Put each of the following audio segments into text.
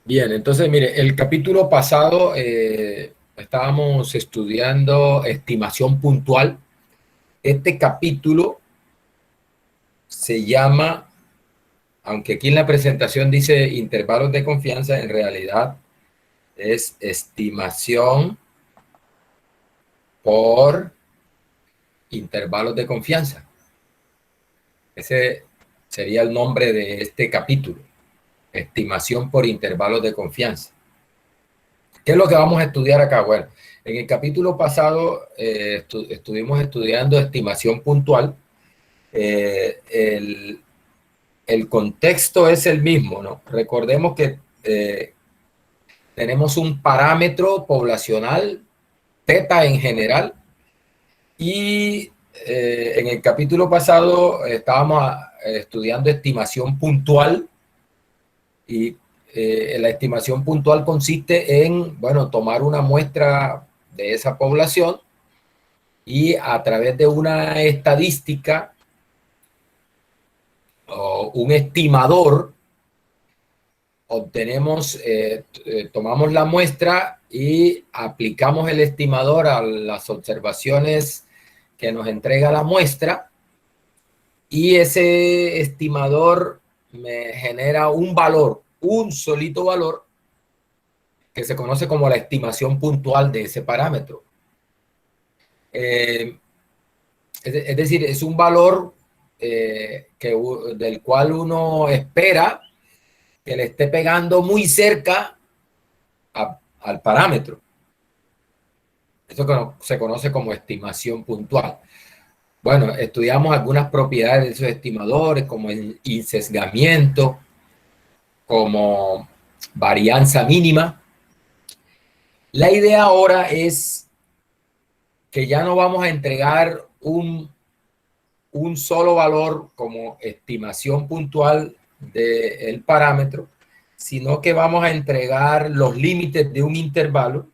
Bien, entonces mire, el capítulo pasado estábamos estudiando estimación puntual. Este capítulo se llama, aunque aquí en la presentación dice intervalos de confianza, en realidad es estimación por intervalos de confianza. Ese sería el nombre de este capítulo, estimación por intervalos de confianza. ¿Qué es lo que vamos a estudiar acá? Bueno, en el capítulo pasado estuvimos estudiando estimación puntual. Eh, el, el contexto es el mismo, ¿no? Recordemos que tenemos un parámetro poblacional, teta en general, y en el capítulo pasado estábamos estudiando estimación puntual y la estimación puntual consiste en, bueno, tomar una muestra de esa población y a través de una estadística o un estimador obtenemos, tomamos la muestra y aplicamos el estimador a las observaciones que nos entrega la muestra y ese estimador me genera un valor, un solito valor que se conoce como la estimación puntual de ese parámetro. Eh, es decir, es un valor del cual uno espera que le esté pegando muy cerca al parámetro. Eso se conoce como estimación puntual. Bueno, estudiamos algunas propiedades de esos estimadores, como el insesgamiento, como varianza mínima. La idea ahora es que ya no vamos a entregar un solo valor como estimación puntual del parámetro, sino que vamos a entregar los límites de un intervalo.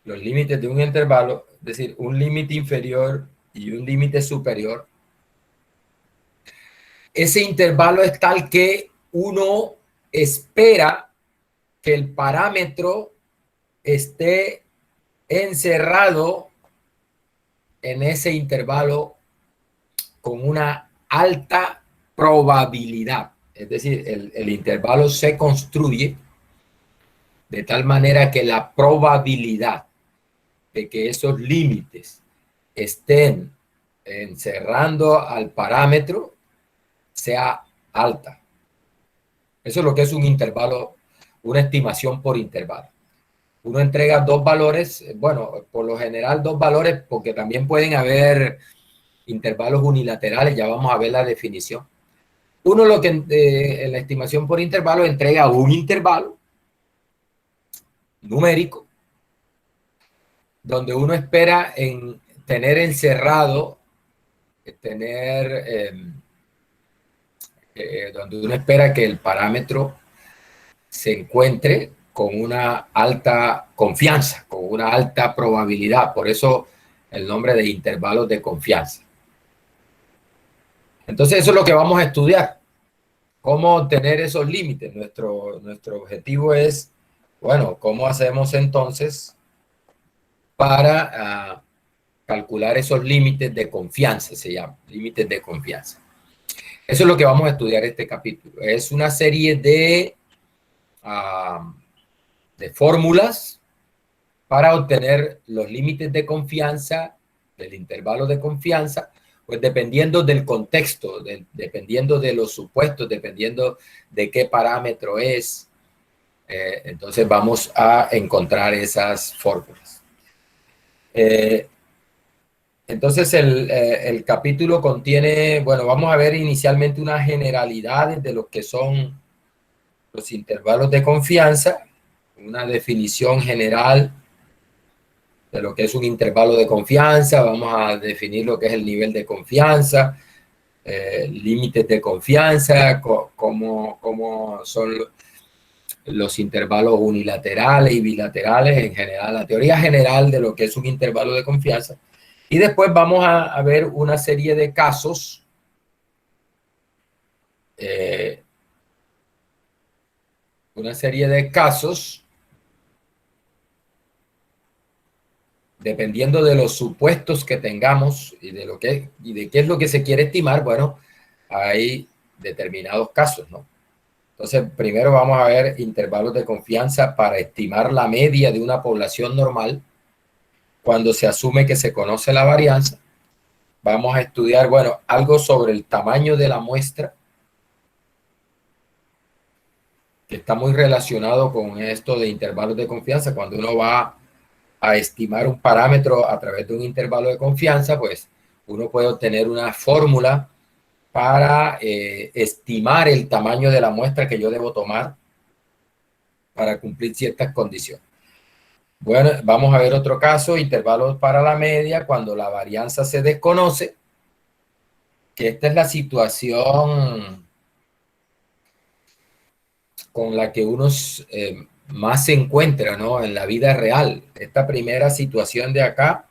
Los límites de un intervalo, es decir, un límite inferior y un límite superior. Ese intervalo es tal que uno espera que el parámetro esté encerrado en ese intervalo con una alta probabilidad. Es decir, el intervalo se construye de tal manera que la probabilidad de que esos límites estén encerrando al parámetro sea alta. Eso es lo que es un intervalo, una estimación por intervalo. Uno entrega dos valores, bueno, por lo general dos valores, porque también pueden haber intervalos unilaterales, ya vamos a ver la definición. Uno lo que en la estimación por intervalo entrega un intervalo numérico, donde uno espera en tener encerrado, donde uno espera que el parámetro se encuentre con una alta confianza, con una alta probabilidad. Por eso el nombre de intervalos de confianza. Entonces eso es lo que vamos a estudiar. ¿Cómo obtener esos límites? Nuestro objetivo es, bueno, ¿cómo hacemos entonces para calcular esos límites de confianza? Se llama, límites de confianza. Eso es lo que vamos a estudiar este capítulo. Es una serie de fórmulas para obtener los límites de confianza, del intervalo de confianza, pues dependiendo del contexto, dependiendo de los supuestos, dependiendo de qué parámetro es, entonces vamos a encontrar esas fórmulas. Entonces el capítulo contiene, bueno, vamos a ver inicialmente unas generalidades de lo que son los intervalos de confianza, una definición general de lo que es un intervalo de confianza, vamos a definir lo que es el nivel de confianza, límites de confianza, cómo son los intervalos unilaterales y bilaterales en general, la teoría general de lo que es un intervalo de confianza. Y después vamos a ver una serie de casos una serie de casos, dependiendo de los supuestos que tengamos y de qué es lo que se quiere estimar. Bueno, hay determinados casos, ¿no? Entonces, primero vamos a ver intervalos de confianza para estimar la media de una población normal cuando se asume que se conoce la varianza. Vamos a estudiar, bueno, algo sobre el tamaño de la muestra, que está muy relacionado con esto de intervalos de confianza. Cuando uno va a estimar un parámetro a través de un intervalo de confianza, pues uno puede obtener una fórmula para estimar el tamaño de la muestra que yo debo tomar para cumplir ciertas condiciones. Bueno, vamos a ver otro caso, intervalos para la media, cuando la varianza se desconoce, que esta es la situación con la que uno más se encuentra, ¿no? En la vida real. Esta primera situación de acá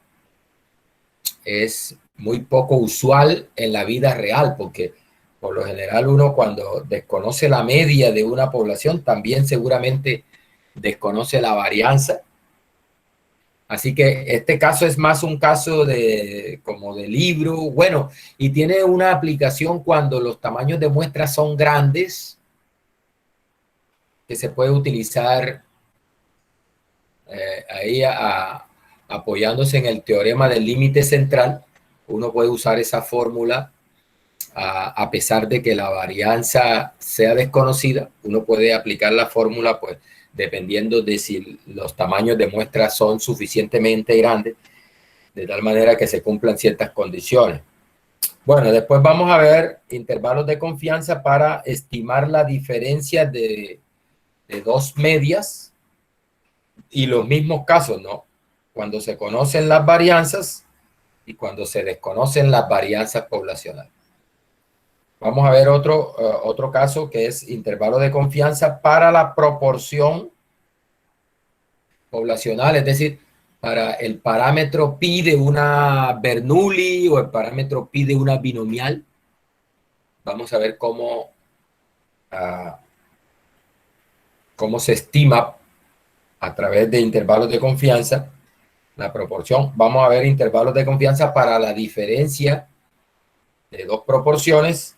es muy poco usual en la vida real, porque por lo general uno cuando desconoce la media de una población, también seguramente desconoce la varianza. Así que este caso es más un caso de como de libro, bueno, y tiene una aplicación cuando los tamaños de muestras son grandes, que se puede utilizar ahí apoyándose en el teorema del límite central. Uno puede usar esa fórmula a pesar de que la varianza sea desconocida. Uno puede aplicar la fórmula pues dependiendo de si los tamaños de muestras son suficientemente grandes, de tal manera que se cumplan ciertas condiciones. Bueno, después vamos a ver intervalos de confianza para estimar la diferencia de dos medias y los mismos casos, ¿no? Cuando se conocen las varianzas y cuando se desconocen las varianzas poblacionales. Vamos a ver otro caso que es intervalo de confianza para la proporción poblacional, es decir, para el parámetro pi de una Bernoulli o el parámetro pi de una binomial. Vamos a ver cómo se estima a través de intervalos de confianza la proporción. Vamos a ver intervalos de confianza para la diferencia de dos proporciones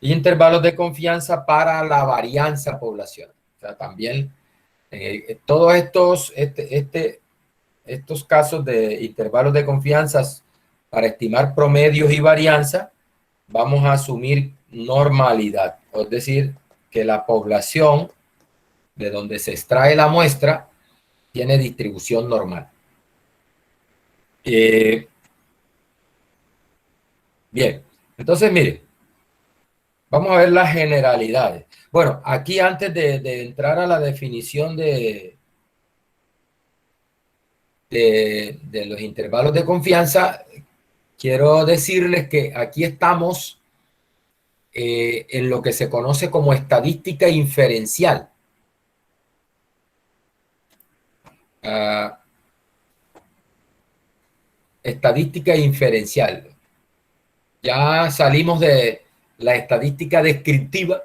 y intervalos de confianza para la varianza poblacional. O sea, también todos estos casos de intervalos de confianza para estimar promedios y varianza, vamos a asumir normalidad, es decir, que la población de donde se extrae la muestra tiene distribución normal. Bien, entonces mire, vamos a ver las generalidades. Bueno, aquí antes de entrar a la definición de los intervalos de confianza, quiero decirles que aquí estamos en lo que se conoce como estadística inferencial. Estadística inferencial. Ya salimos de la estadística descriptiva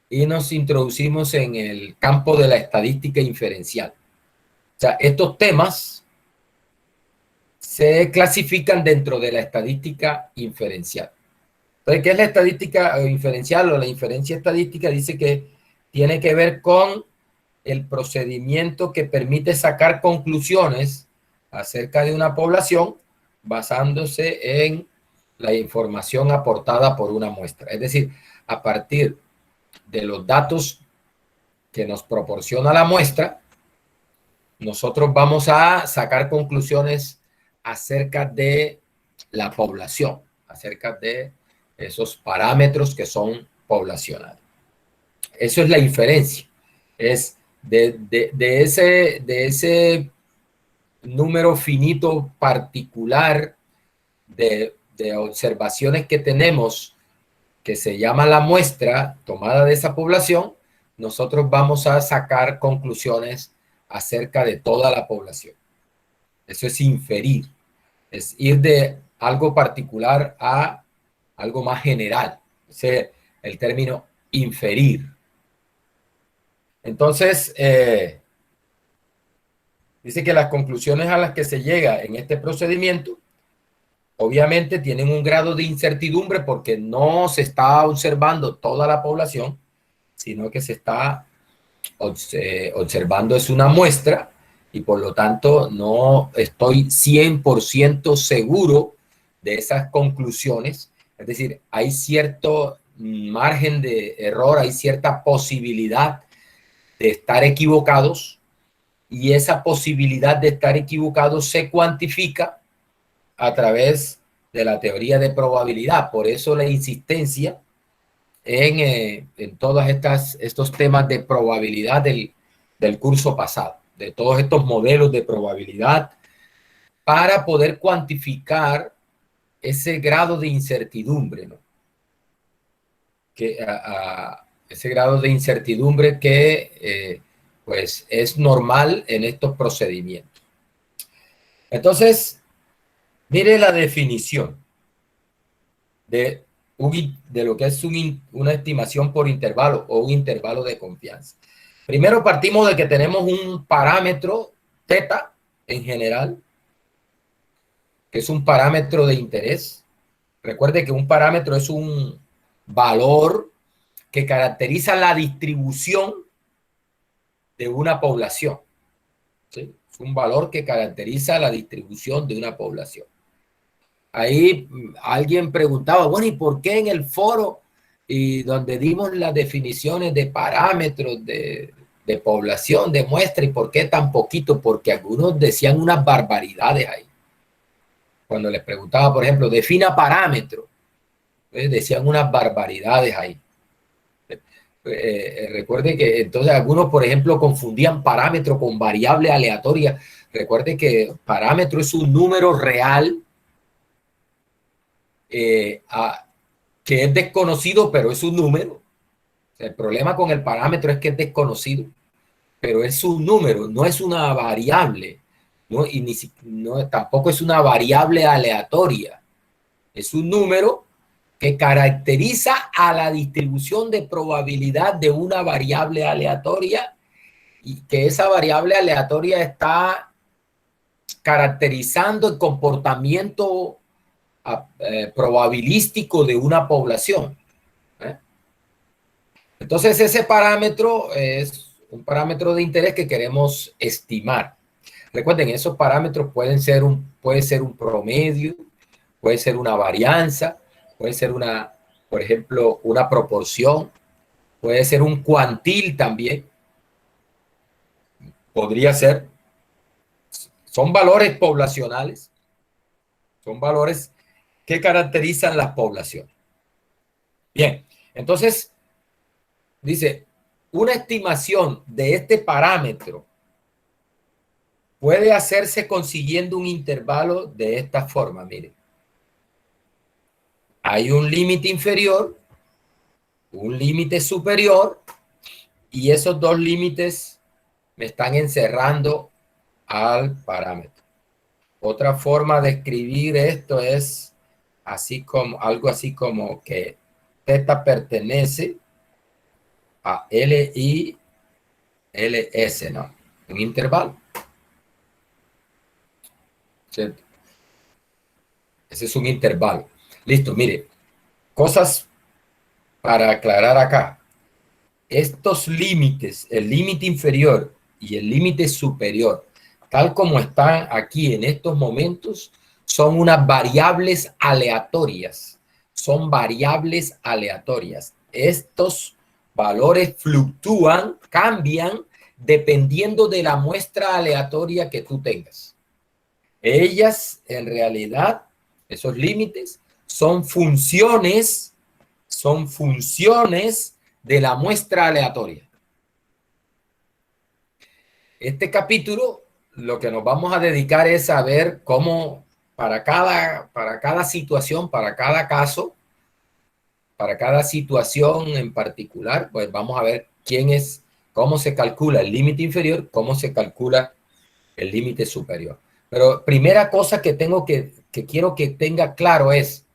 y nos introducimos en el campo de la estadística inferencial. O sea, estos temas se clasifican dentro de la estadística inferencial. Entonces, ¿qué es la estadística inferencial o la inferencia estadística? Dice que tiene que ver con el procedimiento que permite sacar conclusiones acerca de una población basándose en la información aportada por una muestra. Es decir, a partir de los datos que nos proporciona la muestra, nosotros vamos a sacar conclusiones acerca de la población, acerca de esos parámetros que son poblacionales. Eso es la inferencia. Es de ese número finito particular de observaciones que tenemos, que se llama la muestra tomada de esa población, nosotros vamos a sacar conclusiones acerca de toda la población. Eso es inferir, es ir de algo particular a algo más general. el término inferir. Entonces, dice que las conclusiones a las que se llega en este procedimiento obviamente tienen un grado de incertidumbre porque no se está observando toda la población, sino que se está observando es una muestra y por lo tanto no estoy 100% seguro de esas conclusiones. Es decir, hay cierto margen de error, hay cierta posibilidad de estar equivocados y esa posibilidad de estar equivocados se cuantifica a través de la teoría de probabilidad. Por eso la insistencia en todos estos temas de probabilidad del curso pasado, de todos estos modelos de probabilidad para poder cuantificar ese grado de incertidumbre, ¿no? Ese grado de incertidumbre que pues es normal en estos procedimientos. Entonces, mire la definición de lo que es una estimación por intervalo o un intervalo de confianza. Primero partimos de que tenemos un parámetro θ en general, que es un parámetro de interés. Recuerde que un parámetro es un valor que caracteriza la distribución de una población. ¿Sí? Es un valor que caracteriza la distribución de una población. Ahí alguien preguntaba, bueno, ¿y por qué en el foro y donde dimos las definiciones de parámetros de población, de muestra, y por qué tan poquito? Porque algunos decían unas barbaridades ahí. Cuando les preguntaba, por ejemplo, defina parámetro, decían unas barbaridades ahí. Recuerde que entonces algunos, por ejemplo, confundían parámetro con variable aleatoria. Recuerde que parámetro es un número real que es desconocido, pero es un número. O sea, el problema con el parámetro es que es desconocido, pero es un número, no es una variable, ¿no? Y tampoco es una variable aleatoria. Es un número que caracteriza a la distribución de probabilidad de una variable aleatoria y que esa variable aleatoria está caracterizando el comportamiento probabilístico de una población. Entonces ese parámetro es un parámetro de interés que queremos estimar. Recuerden, esos parámetros puede ser un promedio, puede ser una varianza, puede ser por ejemplo, una proporción, puede ser un cuantil también. Podría ser. Son valores poblacionales, son valores que caracterizan las poblaciones. Bien, entonces dice, una estimación de este parámetro puede hacerse consiguiendo un intervalo de esta forma. Miren, hay un límite inferior, un límite superior, y esos dos límites me están encerrando al parámetro. Otra forma de escribir esto es algo así como que θ pertenece a LI, LS, ¿no? Un intervalo. ¿Cierto? Ese es un intervalo. Listo, mire, cosas para aclarar acá. Estos límites, el límite inferior y el límite superior, tal como están aquí en estos momentos, son unas variables aleatorias. Son variables aleatorias. Estos valores fluctúan, cambian, dependiendo de la muestra aleatoria que tú tengas. Ellas, en realidad, esos límites, son funciones de la muestra aleatoria. Este capítulo, lo que nos vamos a dedicar es a ver cómo para cada situación, para cada caso, para cada situación en particular, pues vamos a ver cómo se calcula el límite inferior, cómo se calcula el límite superior. Pero primera cosa que quiero que tenga claro es,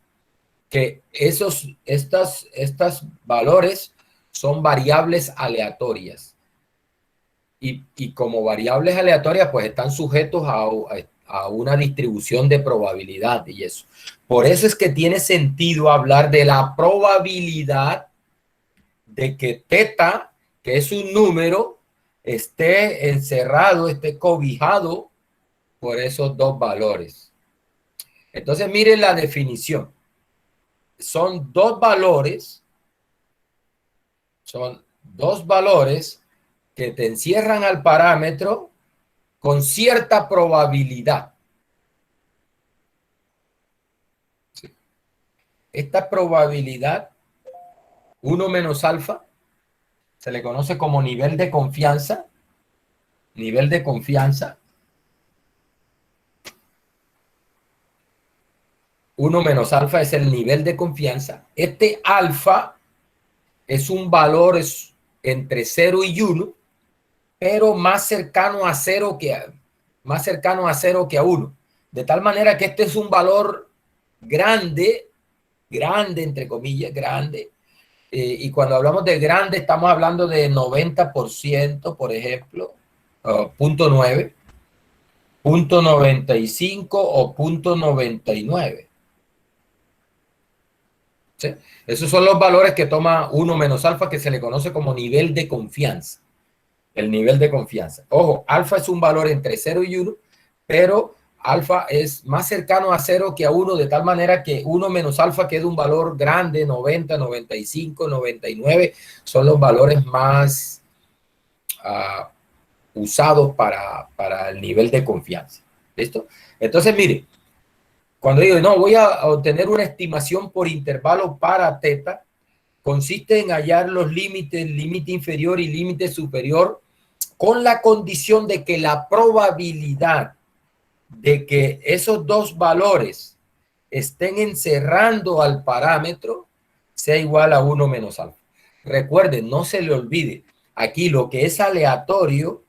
que estas valores son variables aleatorias. Y como variables aleatorias, pues están sujetos a una distribución de probabilidad y eso. Por eso es que tiene sentido hablar de la probabilidad de que teta, que es un número, esté encerrado, esté cobijado por esos dos valores. Entonces, miren la definición. Son dos valores que te encierran al parámetro con cierta probabilidad. Esta probabilidad, 1 menos alfa, se le conoce como nivel de confianza. Nivel de confianza. 1 menos alfa es el nivel de confianza. Este alfa es un valor entre 0 y 1, pero más cercano a 0 que a 1. De tal manera que este es un valor grande, entre comillas, grande. Y cuando hablamos de grande, estamos hablando de 90%, por ejemplo, 0.9, 0.95 o 0.99. ¿Sí? Esos son los valores que toma 1 menos alfa, que se le conoce como nivel de confianza. El nivel de confianza. Ojo, alfa es un valor entre 0 y 1, pero alfa es más cercano a 0 que a 1, de tal manera que 1 menos alfa queda un valor grande, 90, 95, 99, son los valores más usados para el nivel de confianza. ¿Listo? Entonces, mire, cuando digo, no, voy a obtener una estimación por intervalo para teta, consiste en hallar los límites, límite inferior y límite superior, con la condición de que la probabilidad de que esos dos valores estén encerrando al parámetro sea igual a 1 menos alfa. Recuerden, no se le olvide, aquí lo que es aleatorio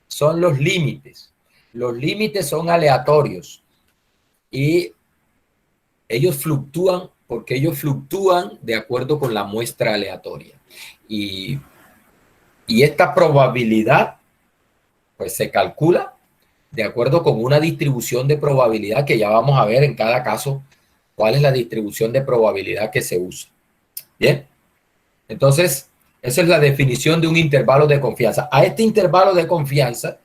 son los límites. Los límites son aleatorios y ellos fluctúan porque ellos fluctúan de acuerdo con la muestra aleatoria. Y esta probabilidad pues se calcula de acuerdo con una distribución de probabilidad que ya vamos a ver en cada caso cuál es la distribución de probabilidad que se usa. Bien, entonces esa es la definición de un intervalo de confianza. A este intervalo de confianza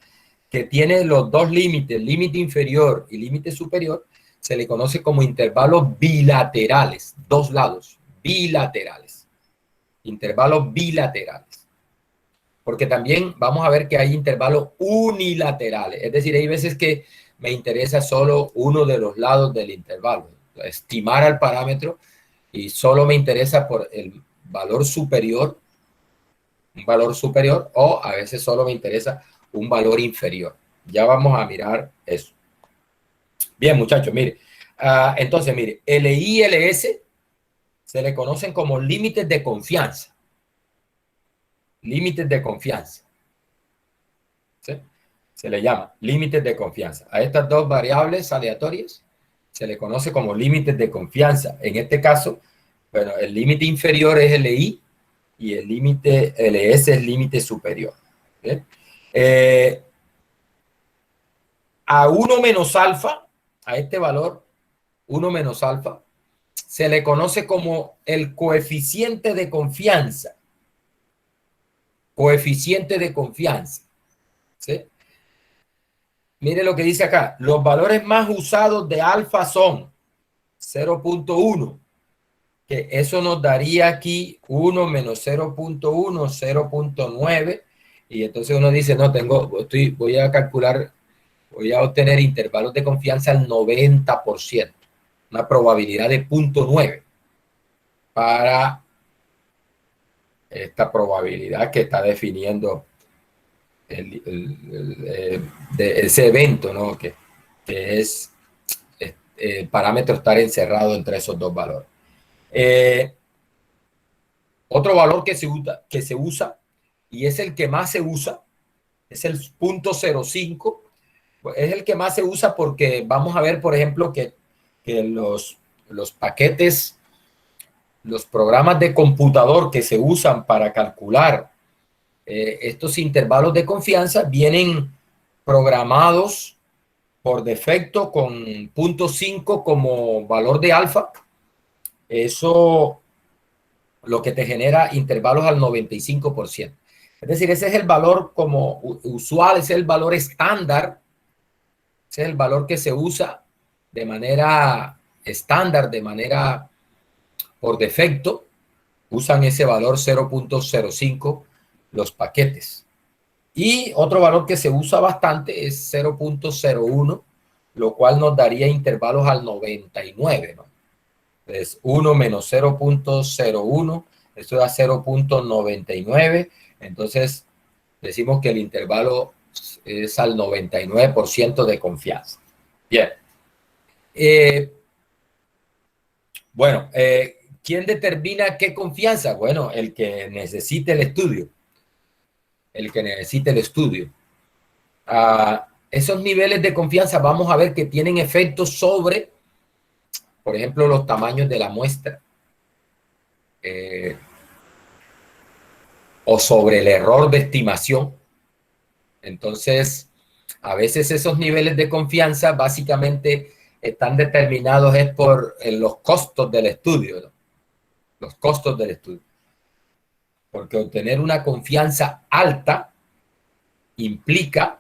que tiene los dos límites, límite inferior y límite superior, se le conoce como intervalos bilaterales, dos lados, bilaterales, intervalos bilaterales. Porque también vamos a ver que hay intervalos unilaterales, es decir, hay veces que me interesa solo uno de los lados del intervalo, estimar al parámetro y solo me interesa por el valor superior, un valor superior, o a veces solo me interesa un valor inferior. Ya vamos a mirar eso. Bien, muchachos, mire. Entonces, mire, LI y LS se le conocen como límites de confianza. Límites de confianza. ¿Sí? Se le llama límites de confianza. A estas dos variables aleatorias se le conoce como límites de confianza. En este caso, bueno, el límite inferior es LI y el límite LS es límite superior. A 1 menos alfa, a este valor, 1 menos alfa, se le conoce como el coeficiente de confianza. Coeficiente de confianza. ¿Sí? Mire lo que dice acá. Los valores más usados de alfa son 0.1, que eso nos daría aquí 1 menos 0.1, 0.9. Y entonces uno dice, no, voy a calcular, voy a obtener intervalos de confianza al 90%, una probabilidad de 0.9 para esta probabilidad que está definiendo ese evento, ¿no? Que es el parámetro estar encerrado entre esos dos valores. Otro valor que se usa y es el que más se usa es el 0.05. Es el que más se usa porque vamos a ver, por ejemplo, que los paquetes los programas de computador que se usan para calcular estos intervalos de confianza vienen programados por defecto con 0.5 como valor de alfa. Eso lo que te genera intervalos al 95%. Es decir, ese es el valor como usual, ese es el valor estándar, ese es el valor que se usa de manera estándar, de manera por defecto, usan ese valor 0.05 los paquetes. Y otro valor que se usa bastante es 0.01, lo cual nos daría intervalos al 99, ¿no? Entonces, 1 menos 0.01, esto da 0.99. Entonces, decimos que el intervalo es al 99% de confianza. Bien. Bueno, ¿quién determina qué confianza? Bueno, el que necesite el estudio. El que necesite el estudio. Esos niveles de confianza vamos a ver que tienen efectos sobre, por ejemplo, los tamaños de la muestra. O sobre el error de estimación. Entonces, a veces esos niveles de confianza básicamente están determinados por los costos del estudio, ¿no? Los costos del estudio. Porque obtener una confianza alta implica,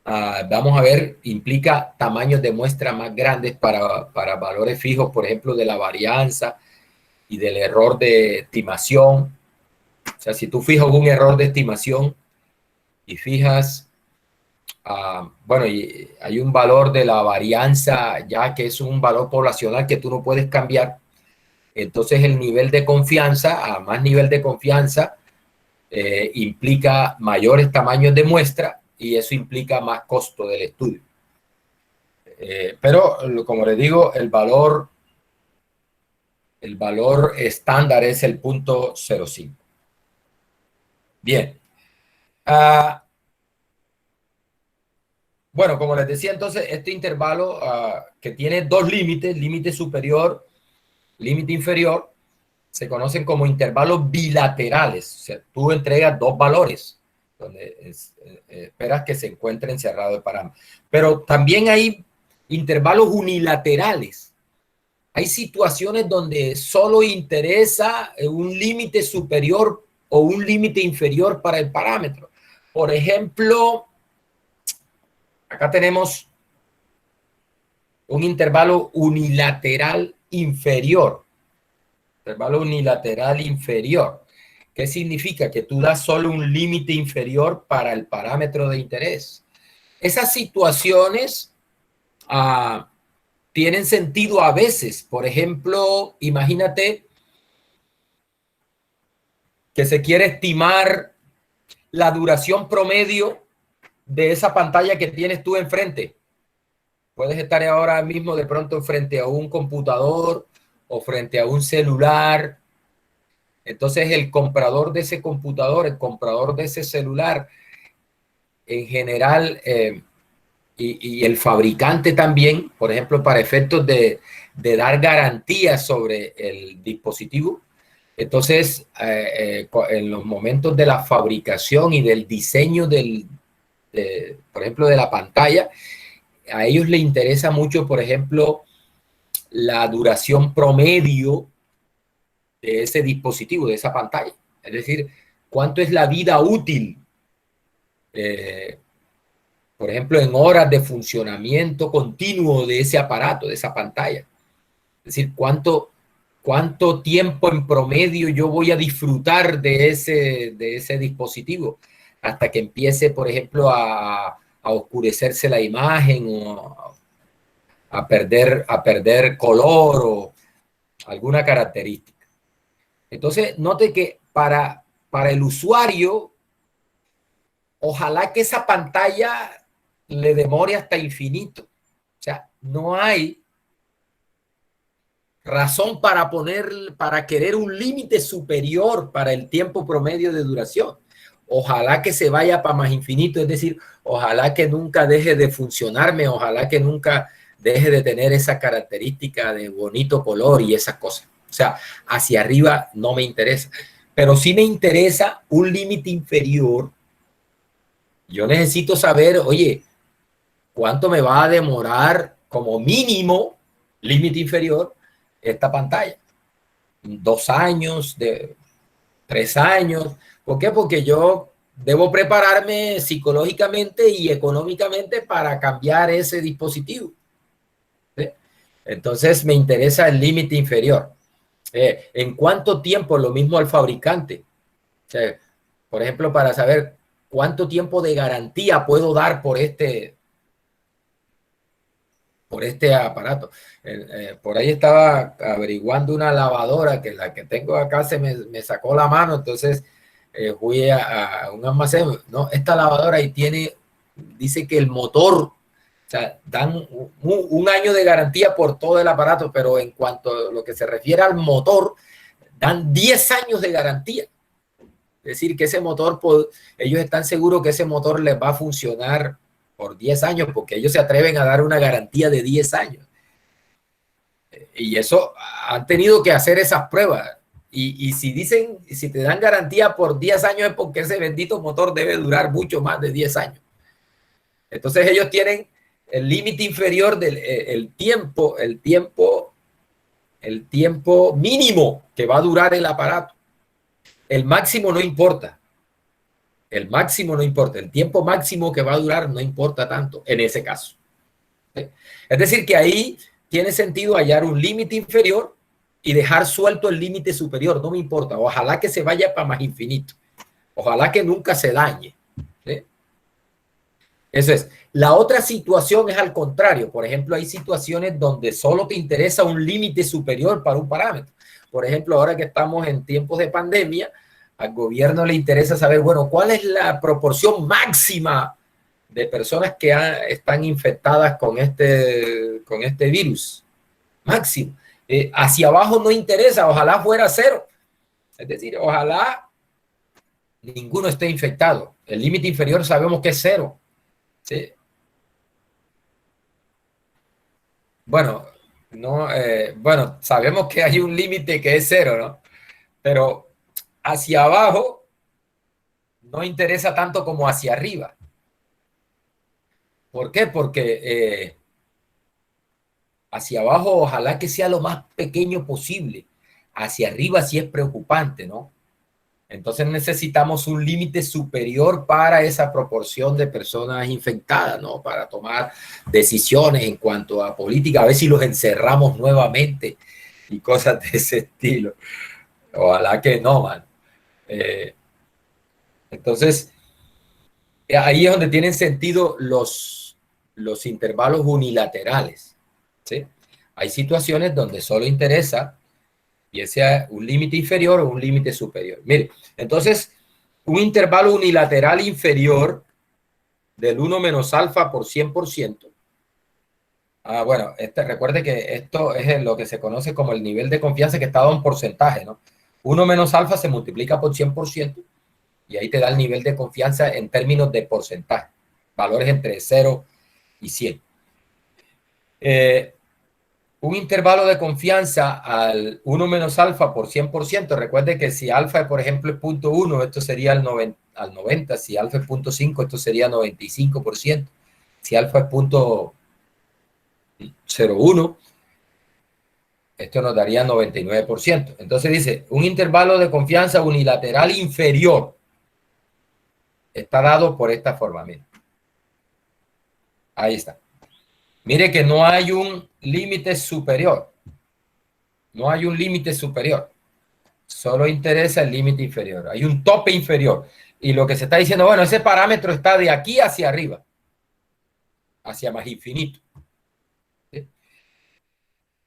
vamos a ver, implica tamaños de muestra más grandes para valores fijos, por ejemplo, de la varianza y del error de estimación. O sea, si tú fijas un error de estimación y fijas, bueno, y hay un valor de la varianza ya que es un valor poblacional que tú no puedes cambiar, entonces el nivel de confianza, a más nivel de confianza, implica mayores tamaños de muestra y eso implica más costo del estudio. Pero, como les digo, el valor estándar es el 0.05. Bien. Bueno, como les decía, entonces, este intervalo que tiene dos límites, límite superior, límite inferior, se conocen como intervalos bilaterales. O sea, tú entregas dos valores donde esperas que se encuentren encerrado el parámetro. Pero también hay intervalos unilaterales. Hay situaciones donde solo interesa un límite superior o un límite inferior para el parámetro. Por ejemplo, acá tenemos un intervalo unilateral inferior. Intervalo unilateral inferior. ¿Qué significa? Que tú das solo un límite inferior para el parámetro de interés. Esas situaciones tienen sentido a veces. Por ejemplo, imagínate que se quiere estimar la duración promedio de esa pantalla que tienes tú enfrente. Puedes estar ahora mismo de pronto frente a un computador o frente a un celular. Entonces el comprador de ese computador, el comprador de ese celular, en general, y el fabricante también, por ejemplo, para efectos de dar garantías sobre el dispositivo. Entonces, en los momentos de la fabricación y del diseño por ejemplo, de la pantalla, a ellos les interesa mucho, por ejemplo, la duración promedio de ese dispositivo, de esa pantalla. Es decir, cuánto es la vida útil, por ejemplo, en horas de funcionamiento continuo de ese aparato, de esa pantalla. Es decir, cuánto tiempo en promedio yo voy a disfrutar de ese dispositivo hasta que empiece, por ejemplo, a oscurecerse la imagen o a perder color o alguna característica. Entonces, note que para el usuario, ojalá que esa pantalla le demore hasta infinito. O sea, no hay razón para querer un límite superior para el tiempo promedio de duración. Ojalá que se vaya para más infinito, es decir, ojalá que nunca deje de funcionarme, ojalá que nunca deje de tener esa característica de bonito color y esas cosas. sea, hacia arriba no me interesa. Pero sí me interesa un límite inferior. Yo necesito saber, oye, ¿cuánto me va a demorar como mínimo, límite inferior, esta pantalla? 2 años, 3 años. ¿Por qué? Porque yo debo prepararme psicológicamente y económicamente para cambiar ese dispositivo. ¿Sí? Entonces me interesa el límite inferior. ¿En cuánto tiempo? Lo mismo al fabricante. O sea, por ejemplo, para saber cuánto tiempo de garantía puedo dar por aparato. Por ahí estaba averiguando una lavadora que la que tengo acá me sacó la mano, entonces fui a un almacén. No, esta lavadora ahí dice que el motor, o sea, dan un año de garantía por todo el aparato, pero en cuanto a lo que se refiere al motor, dan 10 años de garantía. Es decir, que ese motor, ellos están seguros que ese motor les va a funcionar por 10 años, porque ellos se atreven a dar una garantía de 10 años. Y eso han tenido que hacer esas pruebas. Y si te dan garantía por 10 años es porque ese bendito motor debe durar mucho más de 10 años. Entonces ellos tienen el límite inferior del el tiempo mínimo que va a durar el aparato. El máximo no importa. El máximo no importa. El tiempo máximo que va a durar no importa tanto en ese caso. ¿Sí? Es decir, que ahí tiene sentido hallar un límite inferior y dejar suelto el límite superior. No me importa. Ojalá que se vaya para más infinito. Ojalá que nunca se dañe. ¿Sí? Eso es. La otra situación es al contrario. Por ejemplo, hay situaciones donde solo te interesa un límite superior para un parámetro. Por ejemplo, ahora que estamos en tiempos de pandemia, al gobierno le interesa saber, bueno, ¿cuál es la proporción máxima de personas que están infectadas con este virus? Máximo. Hacia abajo no interesa, ojalá fuera 0. Es decir, ojalá ninguno esté infectado. El límite inferior sabemos que es 0. ¿Sí? Bueno, no, bueno, sabemos que hay un límite que es 0, ¿no? Pero hacia abajo no interesa tanto como hacia arriba. ¿Por qué? Porque hacia abajo ojalá que sea lo más pequeño posible. Hacia arriba sí es preocupante, ¿no? Entonces necesitamos un límite superior para esa proporción de personas infectadas, ¿no? Para tomar decisiones en cuanto a política, a ver si los encerramos nuevamente y cosas de ese estilo. Ojalá que no, man. Entonces, ahí es donde tienen sentido los intervalos unilaterales, ¿sí? Hay situaciones donde solo interesa y sea un límite inferior o un límite superior. Mire, entonces, un intervalo unilateral inferior del 1 menos alfa por 100%. Bueno, recuerde que esto es lo que se conoce como el nivel de confianza que está dado en porcentaje, ¿no? 1 menos alfa se multiplica por 100% y ahí te da el nivel de confianza en términos de porcentaje, valores entre 0 y 100. Un intervalo de confianza al 1 menos alfa por 100%. Recuerde que si alfa, por ejemplo, es 0.1, esto sería al 90. Si alfa es 0.5, esto sería 95%. Si alfa es 0.01, esto nos daría 99%. Entonces dice, un intervalo de confianza unilateral inferior está dado por esta forma. Mire. Ahí está. Mire que no hay un límite superior. No hay un límite superior. Solo interesa el límite inferior. Hay un tope inferior. Y lo que se está diciendo, bueno, ese parámetro está de aquí hacia arriba, hacia más infinito. ¿Sí?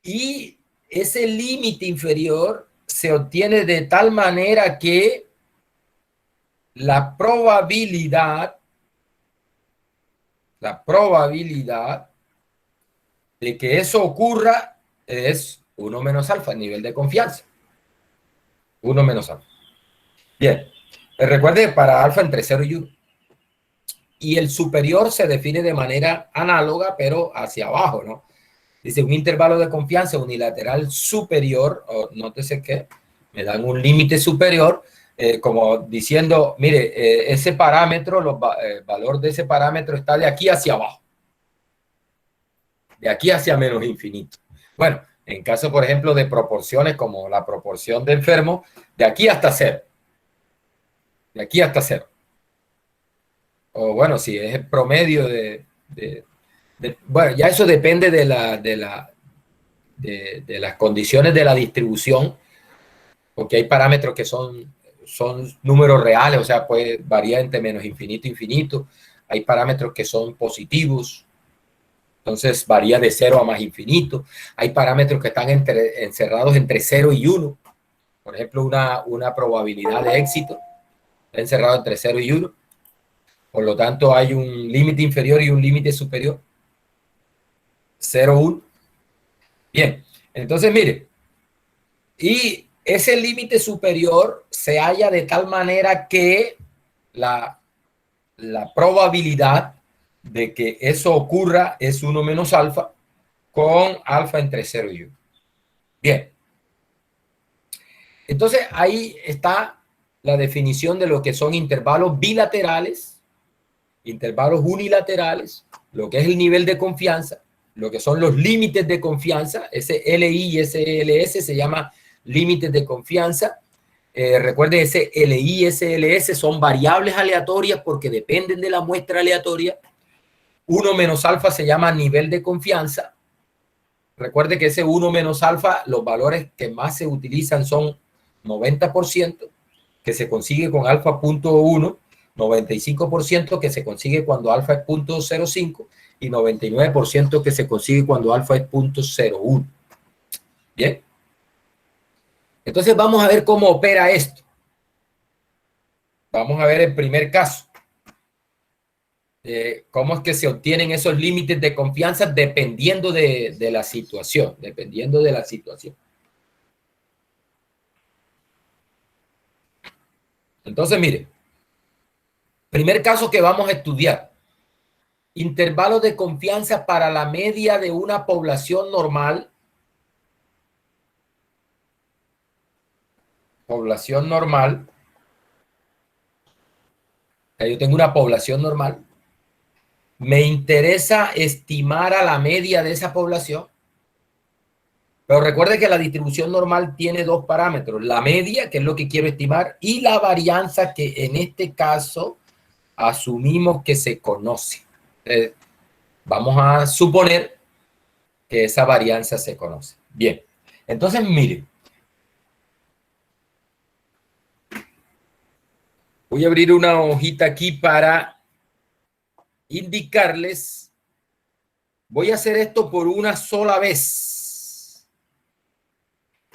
Y ese límite inferior se obtiene de tal manera que la probabilidad de que eso ocurra es 1 menos alfa, el nivel de confianza. 1 menos alfa. Bien, recuerde para alfa entre 0 y 1. Y el superior se define de manera análoga, pero hacia abajo, ¿no? Dice un intervalo de confianza unilateral superior, o nótese que me dan un límite superior, como diciendo, mire, ese parámetro, el valor de ese parámetro está de aquí hacia abajo, de aquí hacia menos infinito. Bueno, en caso, por ejemplo, de proporciones como la proporción de enfermo, de aquí hasta cero. De aquí hasta cero. O bueno, si es el promedio bueno, ya eso depende de las condiciones de la distribución, porque hay parámetros que son números reales, o sea, puede variar entre menos infinito e infinito. Hay parámetros que son positivos, entonces varía de 0 a más infinito. Hay parámetros que están encerrados entre 0 y 1. Por ejemplo, una probabilidad de éxito está encerrado entre 0 y 1. Por lo tanto, hay un límite inferior y un límite superior. 0, 1. Bien, entonces mire, y ese límite superior se halla de tal manera que la probabilidad de que eso ocurra es 1 menos alfa, con alfa entre 0 y 1. Bien, entonces ahí está la definición de lo que son intervalos bilaterales, intervalos unilaterales, lo que es el nivel de confianza, lo que son los límites de confianza. Ese LI y ese LS se llama límites de confianza. Recuerden, ese LI y ese LS son variables aleatorias porque dependen de la muestra aleatoria. 1 menos alfa se llama nivel de confianza. Recuerde que ese 1 menos alfa, los valores que más se utilizan son 90%, que se consigue con alfa punto 1, 95% que se consigue cuando alfa es punto 0,5 y 99% que se consigue cuando alfa es punto 0,1. Bien. Entonces vamos a ver cómo opera esto. Vamos a ver el primer caso. Cómo es que se obtienen esos límites de confianza dependiendo de la situación, dependiendo de la situación. Entonces, mire, primer caso que vamos a estudiar. Intervalo de confianza para la media de una población normal. Población normal. Yo tengo una población normal. Me interesa estimar a la media de esa población. Pero recuerde que la distribución normal tiene dos parámetros. La media, que es lo que quiero estimar, y la varianza, que en este caso asumimos que se conoce. Vamos a suponer que esa varianza se conoce. Bien, entonces mire. Voy a abrir una hojita aquí para indicarles. Voy a hacer esto por una sola vez.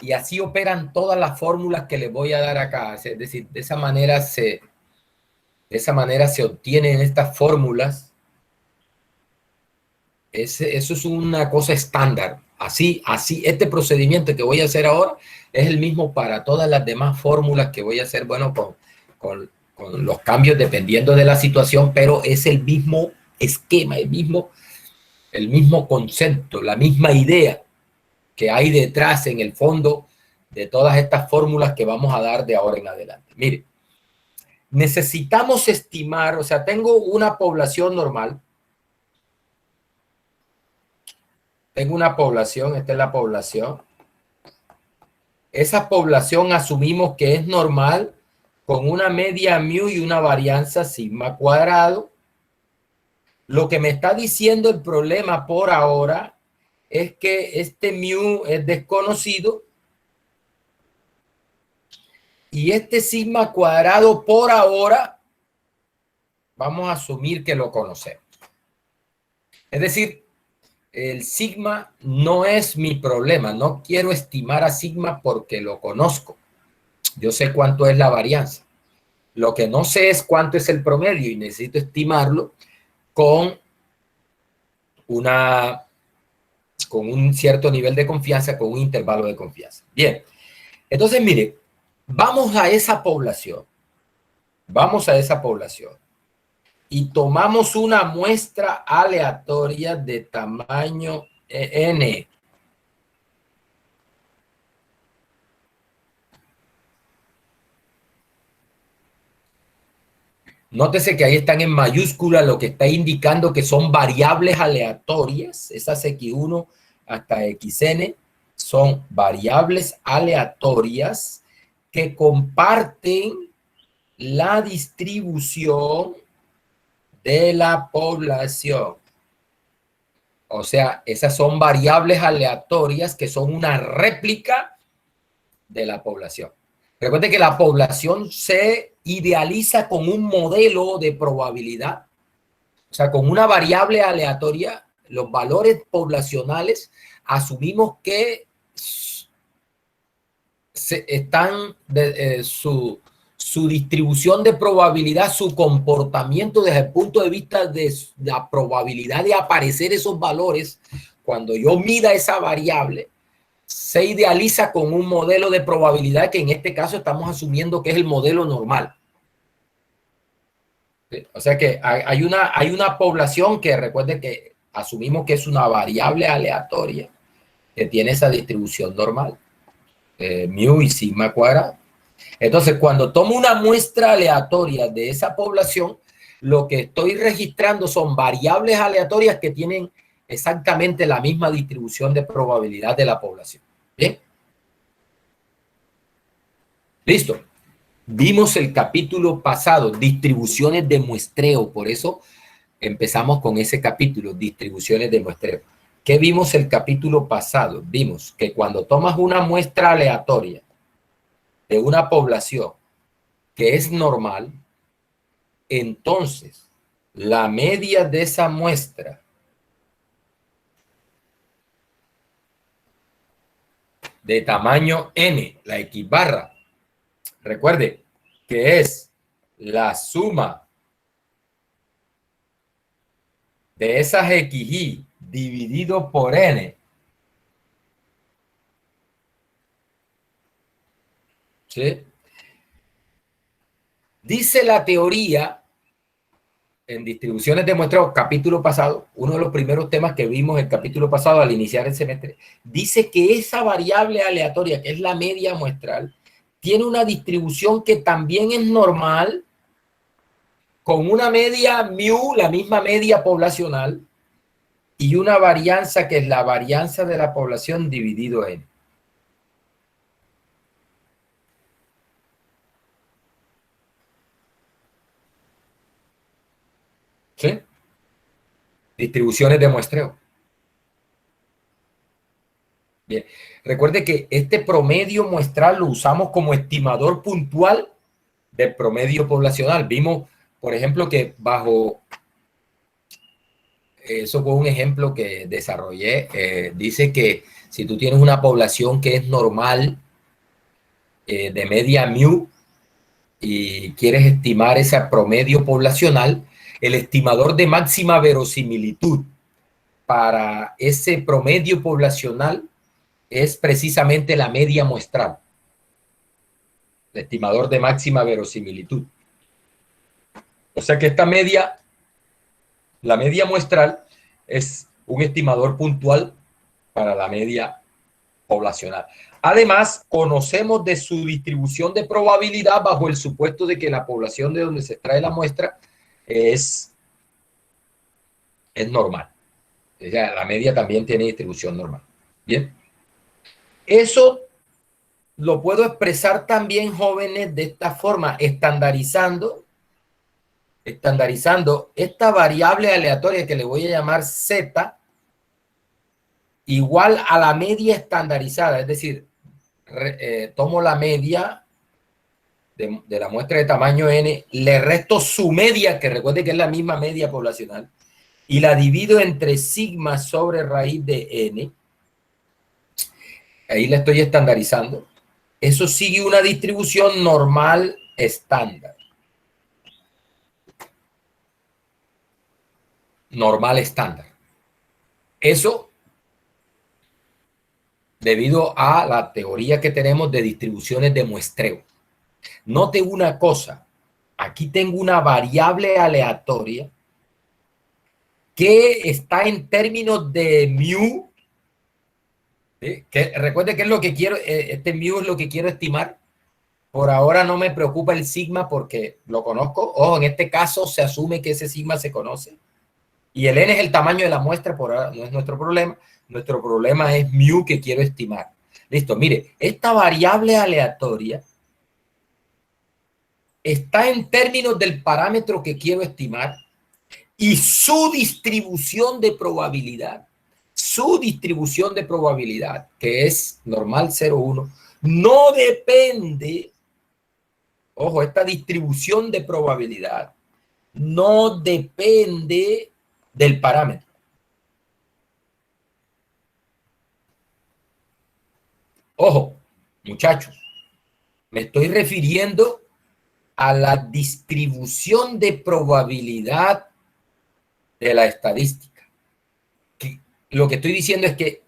Y así operan todas las fórmulas que les voy a dar acá. Es decir, de esa manera se obtienen estas fórmulas. Eso es una cosa estándar. Así, este procedimiento que voy a hacer ahora es el mismo para todas las demás fórmulas que voy a hacer, bueno, con los cambios dependiendo de la situación, pero es el mismo esquema, el mismo concepto, la misma idea que hay detrás en el fondo de todas estas fórmulas que vamos a dar de ahora en adelante. Mire, necesitamos estimar, o sea, tengo una población normal. Tengo una población, esta es la población. Esa población asumimos que es normal con una media mu y una varianza sigma cuadrado. Lo que me está diciendo el problema por ahora es que este mu es desconocido y este sigma cuadrado por ahora vamos a asumir que lo conocemos. Es decir, el sigma no es mi problema. No quiero estimar a sigma porque lo conozco. Yo sé cuánto es la varianza. Lo que no sé es cuánto es el promedio y necesito estimarlo con un cierto nivel de confianza, con un intervalo de confianza. Bien, entonces mire, vamos a esa población y tomamos una muestra aleatoria de tamaño N. Nótese que ahí están en mayúscula, lo que está indicando que son variables aleatorias. Esas X1 hasta Xn son variables aleatorias que comparten la distribución de la población. O sea, esas son variables aleatorias que son una réplica de la población. Recuerde que la población se idealiza con un modelo de probabilidad, o sea, con una variable aleatoria. Los valores poblacionales asumimos que están su distribución de probabilidad, su comportamiento desde el punto de vista de la probabilidad de aparecer esos valores, cuando yo mida esa variable, se idealiza con un modelo de probabilidad que en este caso estamos asumiendo que es el modelo normal. ¿Sí? O sea que hay una población que recuerde que asumimos que es una variable aleatoria que tiene esa distribución normal, mu y sigma cuadrado. Entonces, cuando tomo una muestra aleatoria de esa población, lo que estoy registrando son variables aleatorias que tienen exactamente la misma distribución de probabilidad de la población. ¿Bien? Listo. Vimos el capítulo pasado, distribuciones de muestreo, por eso empezamos con ese capítulo, distribuciones de muestreo. ¿Qué vimos el capítulo pasado? Vimos que cuando tomas una muestra aleatoria de una población que es normal, entonces la media de esa muestra de tamaño n, la X barra, recuerde que es la suma de esas XY dividido por n, ¿sí? Dice la teoría en distribuciones de muestreo, capítulo pasado, uno de los primeros temas que vimos el capítulo pasado al iniciar el semestre, dice que esa variable aleatoria, que es la media muestral, tiene una distribución que también es normal, con una media mu, la misma media poblacional, y una varianza que es la varianza de la población dividido en. ¿Sí? Distribuciones de muestreo. Bien, recuerde que este promedio muestral lo usamos como estimador puntual del promedio poblacional. Vimos, por ejemplo, que bajo, eso fue un ejemplo que desarrollé, dice que si tú tienes una población que es normal, de media mu, y quieres estimar ese promedio poblacional, el estimador de máxima verosimilitud para ese promedio poblacional es precisamente la media muestral, el estimador de máxima verosimilitud. O sea que esta media, la media muestral, es un estimador puntual para la media poblacional. Además, conocemos de su distribución de probabilidad bajo el supuesto de que la población de donde se extrae la muestra es normal. O sea, la media también tiene distribución normal. Bien. Eso lo puedo expresar también, jóvenes, de esta forma, estandarizando esta variable aleatoria que le voy a llamar Z igual a la media estandarizada, es decir, tomo la media de la muestra de tamaño n, le resto su media, que recuerde que es la misma media poblacional, y la divido entre sigma sobre raíz de n. Ahí la estoy estandarizando. Eso sigue una distribución normal estándar. Normal estándar. Eso debido a la teoría que tenemos de distribuciones de muestreo. Note una cosa, aquí tengo una variable aleatoria que está en términos de mu, ¿Sí? Recuerde que es lo que quiero, este mu es lo que quiero estimar. Por ahora no me preocupa el sigma porque lo conozco. Ojo, en este caso se asume que ese sigma se conoce. Y el n es el tamaño de la muestra, por ahora no es nuestro problema. Nuestro problema es mu que quiero estimar. Listo, mire, esta variable aleatoria está en términos del parámetro que quiero estimar y su distribución de probabilidad. Su distribución de probabilidad, que es normal 0,1, no depende, ojo, esta distribución de probabilidad no depende del parámetro. Ojo, muchachos, me estoy refiriendo a la distribución de probabilidad de la estadística. Lo que estoy diciendo es que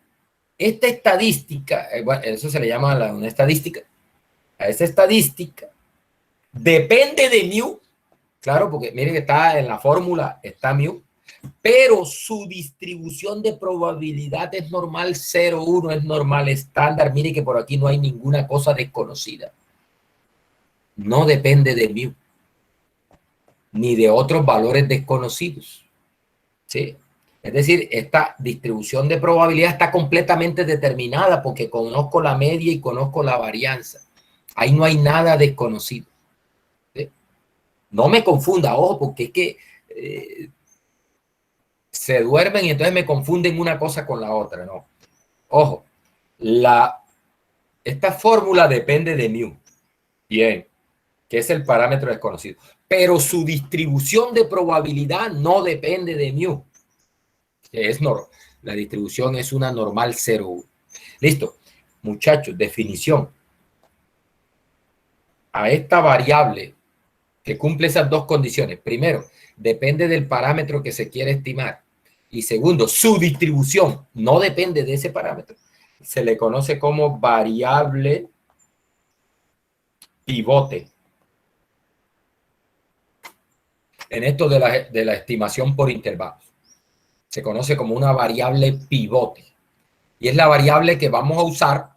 esta estadística, bueno, eso se le llama una estadística, a esa estadística depende de mu, claro, porque miren que está en la fórmula, está mu, pero su distribución de probabilidad es normal 0,1, es normal estándar. Mire que por aquí no hay ninguna cosa desconocida. No depende de mu, ni de otros valores desconocidos. ¿Sí? Es decir, esta distribución de probabilidad está completamente determinada porque conozco la media y conozco la varianza. Ahí no hay nada desconocido. ¿Sí? No me confunda, ojo, porque es que se duermen y entonces me confunden una cosa con la otra, ¿no? Ojo, esta fórmula depende de mu. Bien, que es el parámetro desconocido. Pero su distribución de probabilidad no depende de mu. Que es la distribución es una normal 0,1. Listo. Muchachos, definición. A esta variable que cumple esas dos condiciones. Primero, depende del parámetro que se quiere estimar. Y segundo, su distribución no depende de ese parámetro. Se le conoce como variable pivote. En esto de la estimación por intervalos. Se conoce como una variable pivote. Y es la variable que vamos a usar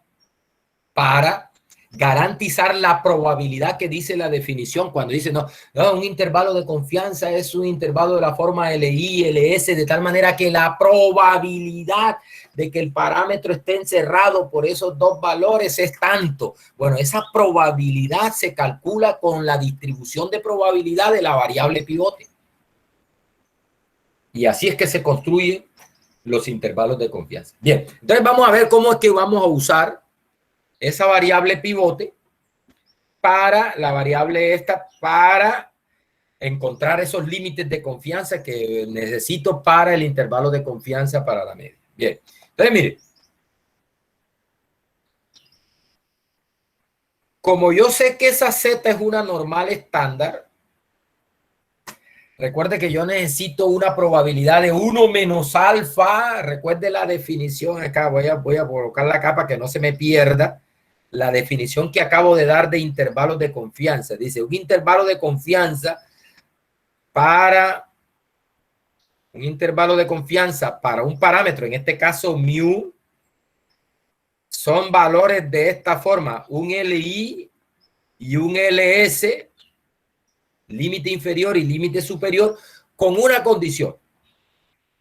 para garantizar la probabilidad que dice la definición. Cuando dice, no, un intervalo de confianza es un intervalo de la forma LI, LS, de tal manera que la probabilidad de que el parámetro esté encerrado por esos dos valores es tanto. Bueno, esa probabilidad se calcula con la distribución de probabilidad de la variable pivote. Y así es que se construyen los intervalos de confianza. Bien, entonces vamos a ver cómo es que vamos a usar esa variable pivote para la variable esta, para encontrar esos límites de confianza que necesito para el intervalo de confianza para la media. Bien, entonces mire, como yo sé que esa Z es una normal estándar, recuerde que yo necesito una probabilidad de 1 menos alfa. Recuerde la definición acá. Voy a colocar la capa que no se me pierda. La definición que acabo de dar de intervalos de confianza. Dice, un intervalo de confianza para un parámetro, en este caso mu, son valores de esta forma, un LI y un LS, límite inferior y límite superior, con una condición,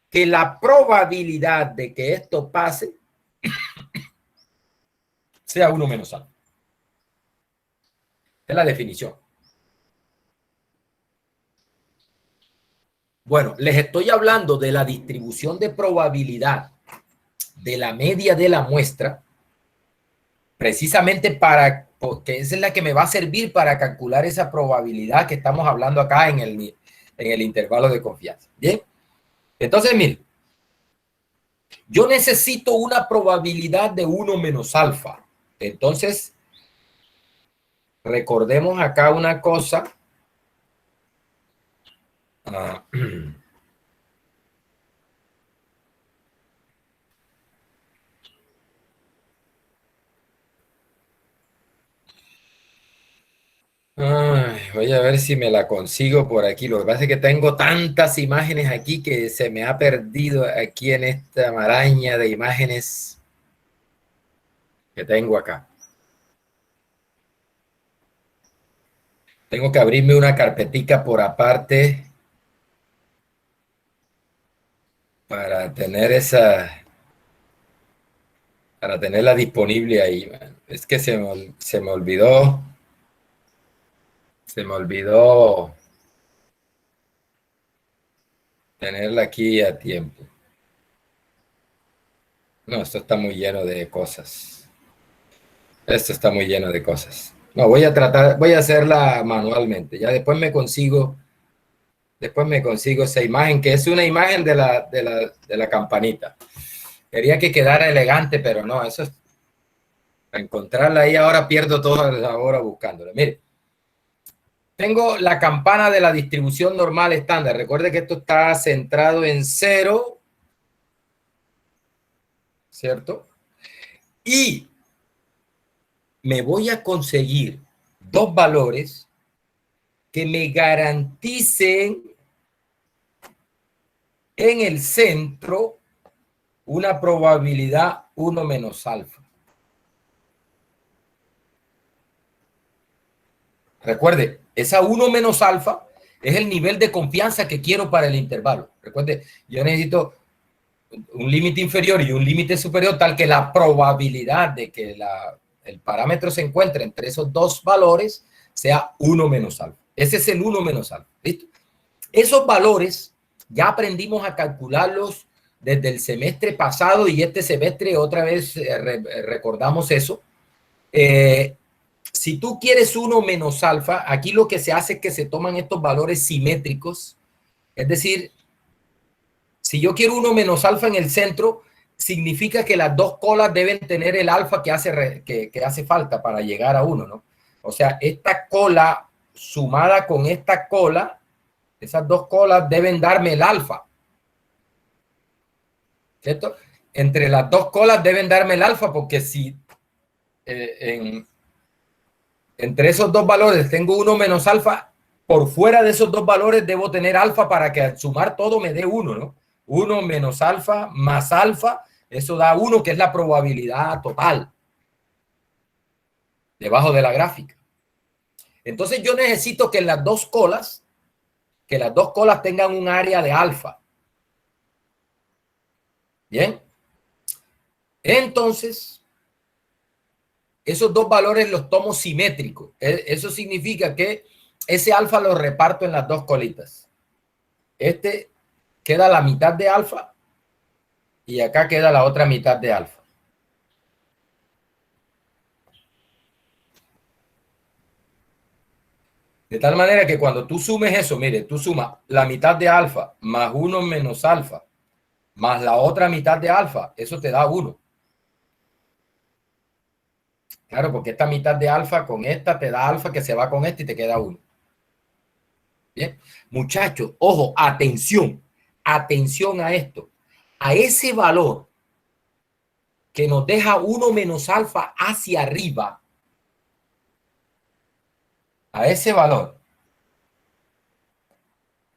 que la probabilidad de que esto pase sea 1 menos alfa. Es la definición. Bueno, les estoy hablando de la distribución de probabilidad de la media de la muestra, precisamente porque esa es la que me va a servir para calcular esa probabilidad que estamos hablando acá en el intervalo de confianza. Bien, entonces, miren, yo necesito una probabilidad de 1 menos alfa. Entonces, recordemos acá una cosa. Voy a ver si me la consigo por aquí. Lo que pasa es que tengo tantas imágenes aquí que se me ha perdido aquí en esta maraña de imágenes. que tengo acá. Tengo que abrirme una carpetica por aparte para tener para tenerla disponible ahí, man. Es que se me olvidó tenerla aquí a tiempo. No, esto está muy lleno de cosas. Esto está muy lleno de cosas. No, voy a hacerla manualmente. Ya después me consigo esa imagen, que es una imagen de la campanita. Quería que quedara elegante, pero no, eso es, para encontrarla ahí ahora pierdo toda la hora buscándola. Mire, tengo la campana de la distribución normal estándar. Recuerde que esto está centrado en 0, ¿cierto? Y me voy a conseguir dos valores que me garanticen en el centro una probabilidad 1 menos alfa. Recuerde, esa 1 menos alfa es el nivel de confianza que quiero para el intervalo. Recuerde, yo necesito un límite inferior y un límite superior tal que la probabilidad de que el parámetro se encuentre entre esos dos valores sea 1 menos alfa. Ese es el 1 menos alfa. ¿Listo? Esos valores ya aprendimos a calcularlos desde el semestre pasado y este semestre otra vez recordamos eso. Si tú quieres 1 menos alfa, aquí lo que se hace es que se toman estos valores simétricos. Es decir, si yo quiero 1 menos alfa en el centro, significa que las dos colas deben tener el alfa que hace falta para llegar a 1, ¿no? O sea, esta cola sumada con esta cola, esas dos colas deben darme el alfa, ¿cierto? Entre las dos colas deben darme el alfa, porque si entre esos dos valores tengo 1 menos alfa, por fuera de esos dos valores debo tener alfa para que al sumar todo me dé 1, ¿no? 1 menos alfa más alfa, eso da 1, que es la probabilidad total debajo de la gráfica. Entonces yo necesito que las dos colas tengan un área de alfa. Bien. Entonces, esos dos valores los tomo simétricos. Eso significa que ese alfa lo reparto en las dos colitas. Este queda la mitad de alfa y acá queda la otra mitad de alfa. De tal manera que cuando tú sumes eso, mire, tú sumas la mitad de alfa más 1 menos alfa más la otra mitad de alfa, eso te da 1. Claro, porque esta mitad de alfa con esta te da alfa que se va con esta y te queda 1. Bien, muchachos, ojo, atención a esto. A ese valor que nos deja 1 menos alfa hacia arriba, a ese valor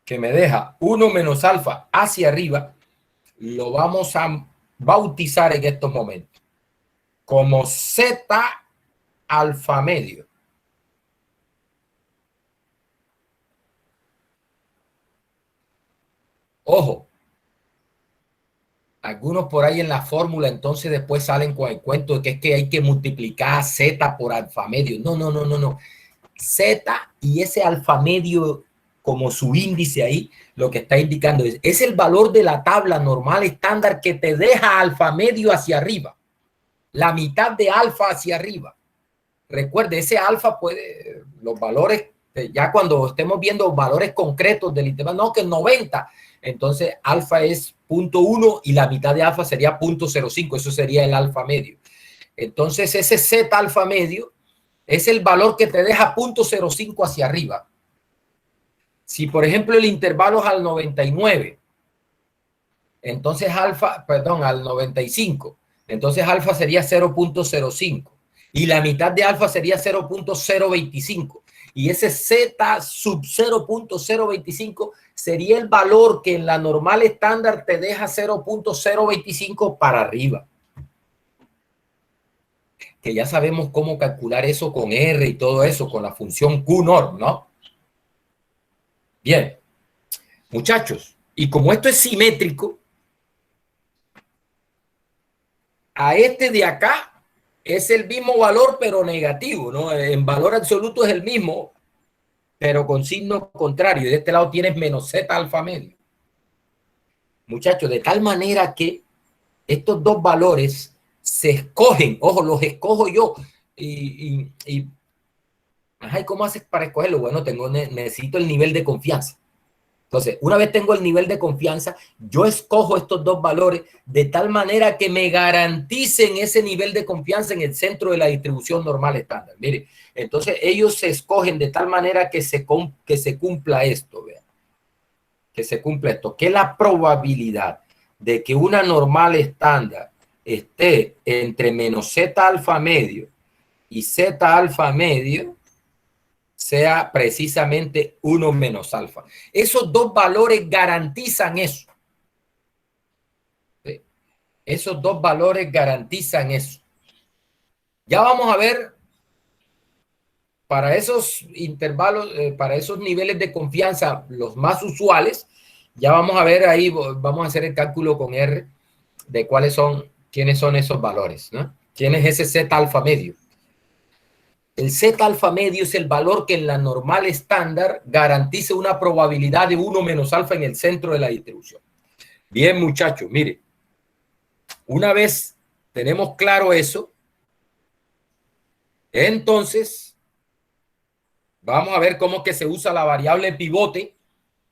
que me deja 1 menos alfa hacia arriba, lo vamos a bautizar en estos momentos como Z alfa medio. Ojo, algunos por ahí en la fórmula entonces después salen con el cuento de que es que hay que multiplicar Z por alfa medio. No. Z y ese alfa medio como su índice ahí, lo que está indicando es el valor de la tabla normal estándar que te deja alfa medio hacia arriba, la mitad de alfa hacia arriba. Recuerde, ese alfa puede, los valores, ya cuando estemos viendo valores concretos del intervalo, no, que 90, entonces alfa es 0.1 y la mitad de alfa sería 0.05, eso sería el alfa medio. Entonces ese Z alfa medio es el valor que te deja 0.05 hacia arriba. Si por ejemplo el intervalo es al 99, entonces alfa, perdón, al 95, entonces alfa sería 0.05 y la mitad de alfa sería 0.025 y ese Z sub 0.025 sería el valor que en la normal estándar te deja 0.025 para arriba. que ya sabemos cómo calcular eso con R y todo eso, con la función QNOR, ¿no? Bien, muchachos, y como esto es simétrico, a este de acá es el mismo valor, pero negativo, ¿no? En valor absoluto es el mismo, pero con signo contrario. Y de este lado tienes menos Z alfa medio. Muchachos, de tal manera que estos dos valores se escogen, ojo, los escojo yo. Ajá, ¿y cómo haces para escogerlo? Bueno, necesito el nivel de confianza. Entonces, una vez tengo el nivel de confianza, yo escojo estos dos valores de tal manera que me garanticen ese nivel de confianza en el centro de la distribución normal estándar. Mire, entonces ellos se escogen de tal manera que se cumpla esto, vean, que se cumpla esto, que la probabilidad de que una normal estándar esté entre menos Z alfa medio y Z alfa medio sea precisamente 1 menos alfa. Esos dos valores garantizan eso. ¿Sí? Esos dos valores garantizan eso. Ya vamos a ver para esos intervalos, para esos niveles de confianza, los más usuales, ya vamos a ver ahí, vamos a hacer el cálculo con R de quiénes son esos valores, ¿no? ¿Quién es ese Z alfa medio? El Z alfa medio es el valor que en la normal estándar garantiza una probabilidad de 1 menos alfa en el centro de la distribución. Bien, muchachos, mire, una vez tenemos claro eso, entonces vamos a ver cómo que se usa la variable pivote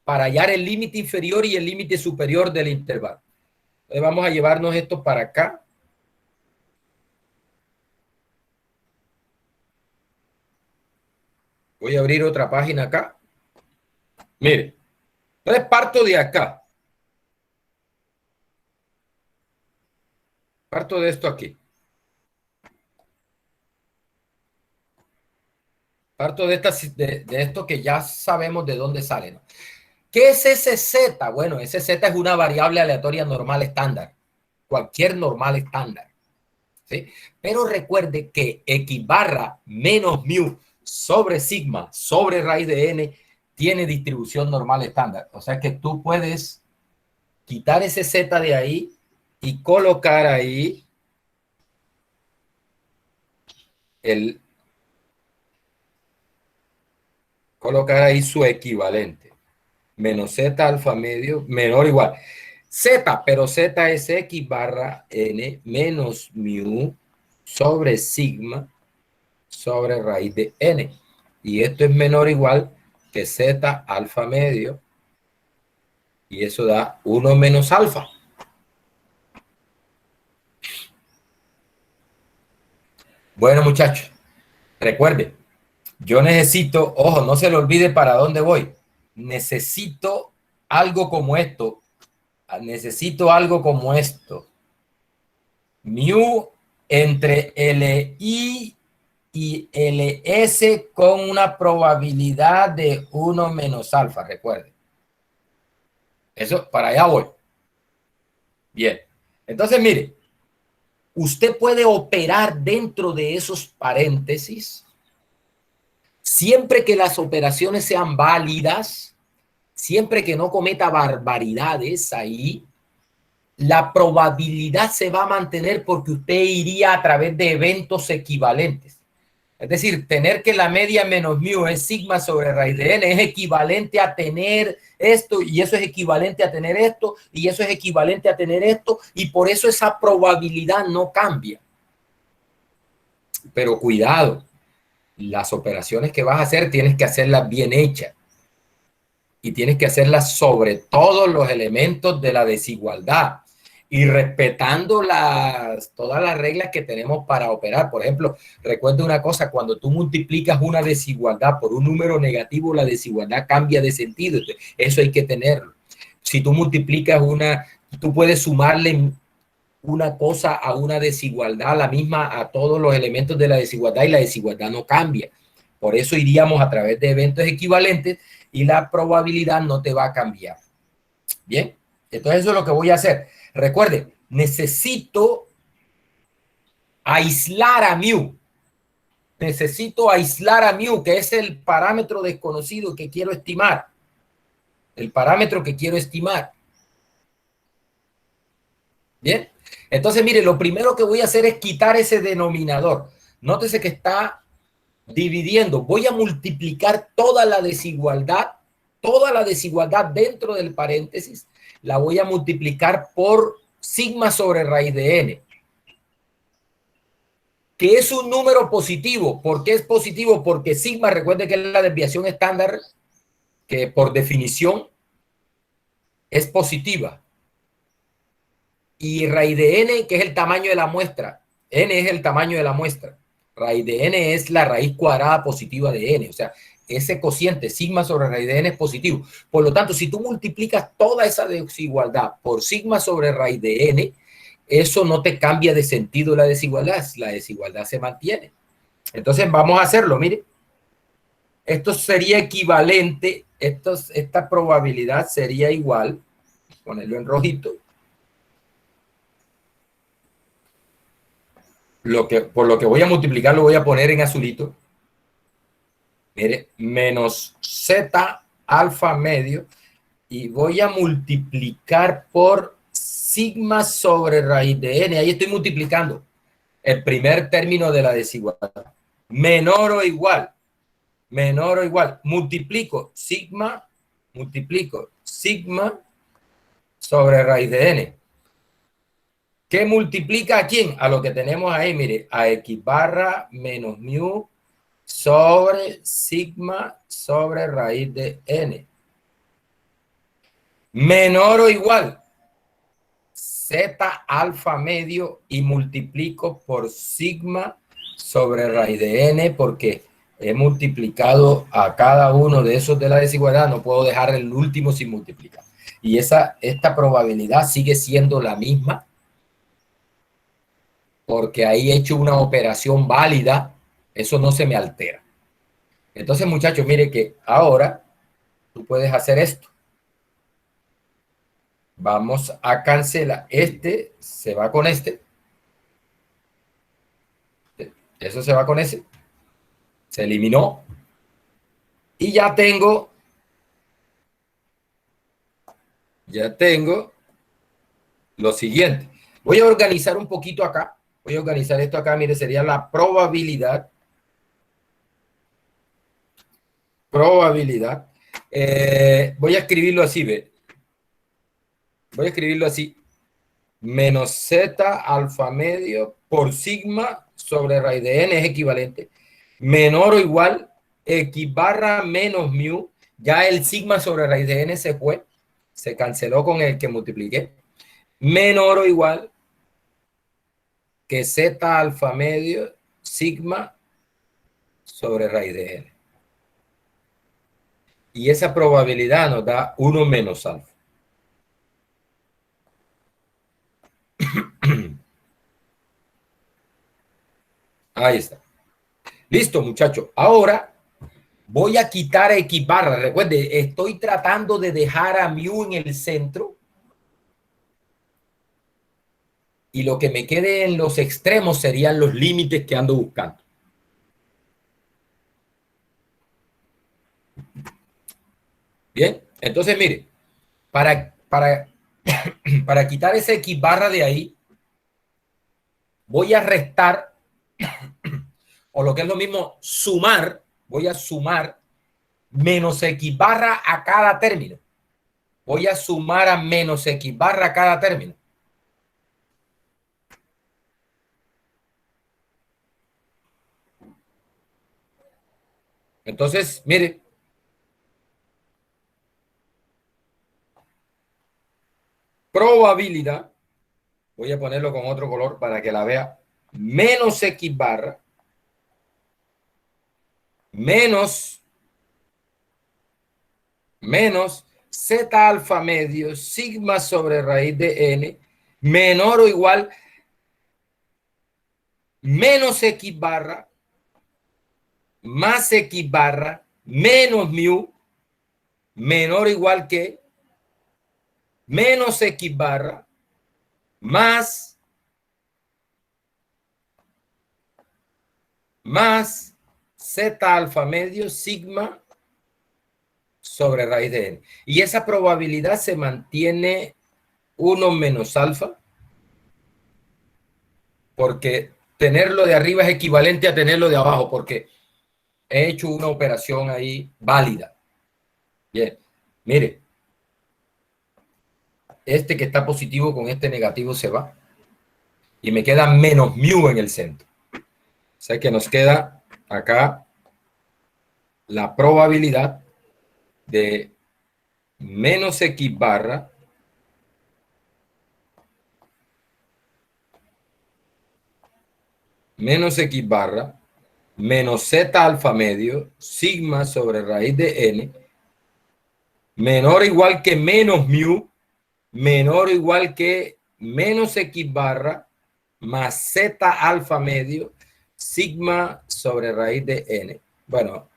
para hallar el límite inferior y el límite superior del intervalo. Entonces vamos a llevarnos esto para acá. Voy a abrir otra página acá. Mire, entonces parto de acá. Parto de esto aquí. Parto de esto que ya sabemos de dónde sale, ¿no? ¿Qué es ese Z? Bueno, ese Z es una variable aleatoria normal estándar. Cualquier normal estándar. ¿Sí? Pero recuerde que X barra menos mu sobre sigma sobre raíz de n tiene distribución normal estándar. O sea que tú puedes quitar ese Z de ahí y colocar ahí su equivalente. Menos Z alfa medio menor o igual. Z, pero Z es X barra N menos mu sobre sigma sobre raíz de N. Y esto es menor o igual que Z alfa medio. Y eso da 1 menos alfa. Bueno, muchachos, recuerde, yo necesito, ojo, no se le olvide para dónde voy. Necesito algo como esto. Necesito algo como esto. Mu entre Li y Ls con una probabilidad de 1 menos alfa, recuerde. Eso, para allá voy. Bien. Entonces, mire, usted puede operar dentro de esos paréntesis siempre que las operaciones sean válidas, siempre que no cometa barbaridades ahí, la probabilidad se va a mantener porque usted iría a través de eventos equivalentes. Es decir, tener que la media menos mu es sigma sobre raíz de n es equivalente a tener esto y eso es equivalente a tener esto y eso es equivalente a tener esto y por eso esa probabilidad no cambia. Pero cuidado, las operaciones que vas a hacer tienes que hacerlas bien hechas y tienes que hacerlas sobre todos los elementos de la desigualdad y respetando todas las reglas que tenemos para operar. Por ejemplo, recuerda una cosa, cuando tú multiplicas una desigualdad por un número negativo, la desigualdad cambia de sentido. Eso hay que tenerlo. Si tú multiplicas tú puedes sumarle una cosa a una desigualdad, la misma a todos los elementos de la desigualdad y la desigualdad no cambia. Por eso iríamos a través de eventos equivalentes y la probabilidad no te va a cambiar. Bien, entonces eso es lo que voy a hacer. Recuerde, necesito aislar a mu. Necesito aislar a mu, que es el parámetro desconocido que quiero estimar. El parámetro que quiero estimar. Bien. Entonces, mire, lo primero que voy a hacer es quitar ese denominador. Nótese que está dividiendo. Voy a multiplicar toda la desigualdad dentro del paréntesis, la voy a multiplicar por sigma sobre raíz de n, que es un número positivo. ¿Por qué es positivo? Porque sigma, recuerde que es la desviación estándar, que por definición es positiva. Y raíz de n, que es el tamaño de la muestra. N es el tamaño de la muestra. Raíz de n es la raíz cuadrada positiva de n. O sea, ese cociente sigma sobre raíz de n es positivo. Por lo tanto, si tú multiplicas toda esa desigualdad por sigma sobre raíz de n, eso no te cambia de sentido la desigualdad se mantiene. Entonces vamos a hacerlo, mire. Esto sería equivalente, esta probabilidad sería igual, ponerlo en rojito, por lo que voy a multiplicar lo voy a poner en azulito. Mire, menos z alfa medio, y voy a multiplicar por sigma sobre raíz de n. Ahí estoy multiplicando el primer término de la desigualdad. Menor o igual, multiplico sigma sobre raíz de n. ¿Qué multiplica a quién? A lo que tenemos ahí, mire, a x barra menos mu sobre sigma sobre raíz de n. Menor o igual z alfa medio y multiplico por sigma sobre raíz de n, porque he multiplicado a cada uno de esos de la desigualdad, no puedo dejar el último sin multiplicar. Y esta probabilidad sigue siendo la misma, porque ahí he hecho una operación válida, eso no se me altera. Entonces, muchachos, mire que ahora tú puedes hacer esto. Vamos a cancelar. Este se va con este. Eso se va con ese. Se eliminó. Y ya tengo lo siguiente. Voy a organizar un poquito acá. Voy a organizar esto acá. Mire, sería la probabilidad. Voy a escribirlo así, ¿ve? Voy a escribirlo así. Menos z alfa medio por sigma sobre raíz de n es equivalente. Menor o igual x barra menos mu. Ya el sigma sobre raíz de n se fue. Se canceló con el que multipliqué. Menor o igual que z alfa medio sigma sobre raíz de n. Y esa probabilidad nos da 1 menos alfa. Ahí está. Listo, muchachos. Ahora voy a quitar x barra. Recuerde, estoy tratando de dejar a mu en el centro. Y lo que me quede en los extremos serían los límites que ando buscando. Bien, entonces mire, para quitar ese x barra de ahí, voy a restar, o lo que es lo mismo, sumar, voy a sumar menos x barra a cada término. Voy a sumar a menos x barra a cada término. Entonces, mire, probabilidad, voy a ponerlo con otro color para que la vea, menos x barra, menos z alfa medio, sigma sobre raíz de n, menor o igual, menos x barra, más x barra, menos mu, menor o igual que, menos x barra, más más zeta alfa medio sigma sobre raíz de n. Y esa probabilidad se mantiene 1 menos alfa, porque tenerlo de arriba es equivalente a tenerlo de abajo, porque he hecho una operación ahí válida. Bien, mire, este que está positivo con este negativo se va y me queda menos mu en el centro. O sea que nos queda acá la probabilidad de menos x barra menos z alfa medio sigma sobre raíz de n menor o igual que menos mu menor o igual que menos x barra más z alfa medio sigma sobre raíz de n. Bueno,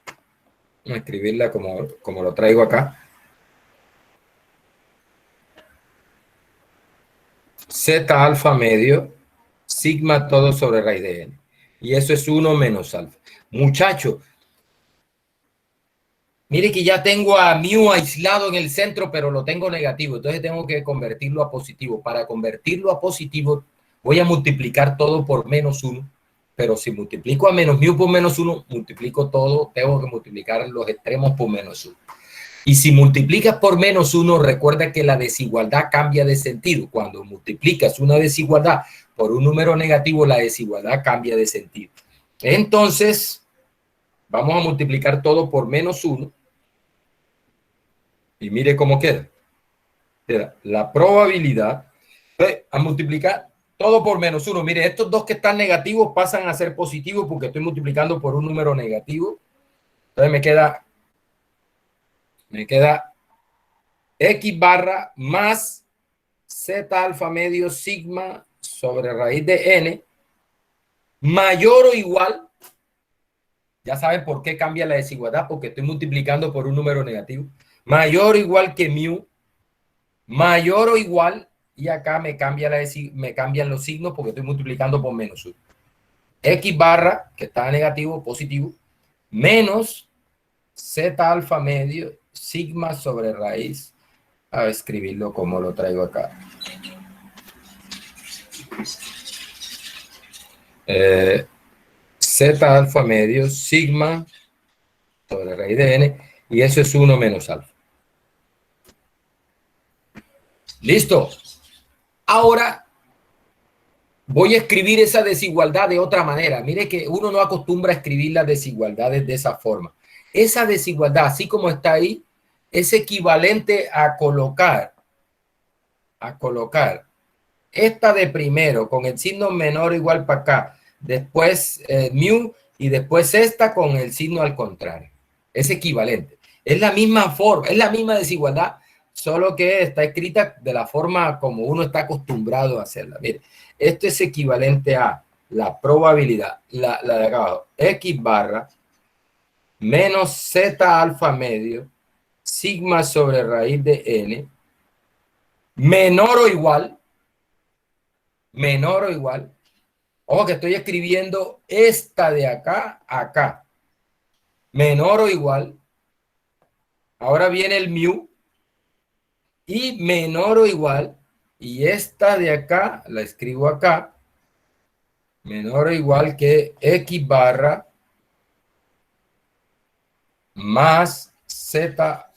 vamos a escribirla como lo traigo acá. Z alfa medio sigma todo sobre raíz de n. Y eso es 1 menos alfa. Muchachos, mire que ya tengo a mu aislado en el centro, pero lo tengo negativo. Entonces tengo que convertirlo a positivo. Para convertirlo a positivo, voy a multiplicar todo por menos 1. Pero si multiplico a menos mu por menos 1, multiplico todo. Tengo que multiplicar los extremos por menos 1. Y si multiplicas por menos 1, recuerda que la desigualdad cambia de sentido. Cuando multiplicas una desigualdad por un número negativo, la desigualdad cambia de sentido. Entonces, vamos a multiplicar todo por menos 1. Y mire cómo queda. La probabilidad a multiplicar todo por menos 1. Mire, estos dos que están negativos pasan a ser positivos porque estoy multiplicando por un número negativo. Entonces me queda x barra más z alfa medio sigma sobre raíz de n mayor o igual. Ya saben por qué cambia la desigualdad, porque estoy multiplicando por un número negativo. Mayor o igual que mu, mayor o igual, y acá me cambian los signos porque estoy multiplicando por menos 1. X barra, que está negativo, positivo, menos z alfa medio sigma sobre raíz. A escribirlo como lo traigo acá. Z alfa medio sigma sobre raíz de n, y eso es 1 menos alfa. ¿Listo? Ahora voy a escribir esa desigualdad de otra manera. Mire que uno no acostumbra a escribir las desigualdades de esa forma. Esa desigualdad, así como está ahí, es equivalente a colocar esta de primero con el signo menor o igual para acá, después mu, y después esta con el signo al contrario. Es equivalente. Es la misma forma, es la misma desigualdad, solo que está escrita de la forma como uno está acostumbrado a hacerla. Mire, esto es equivalente a la probabilidad, la de acá abajo, x barra menos z alfa medio sigma sobre raíz de n menor o igual, ojo que estoy escribiendo esta de acá a acá, menor o igual, ahora viene el mu, y menor o igual, y esta de acá, la escribo acá, menor o igual que x barra más z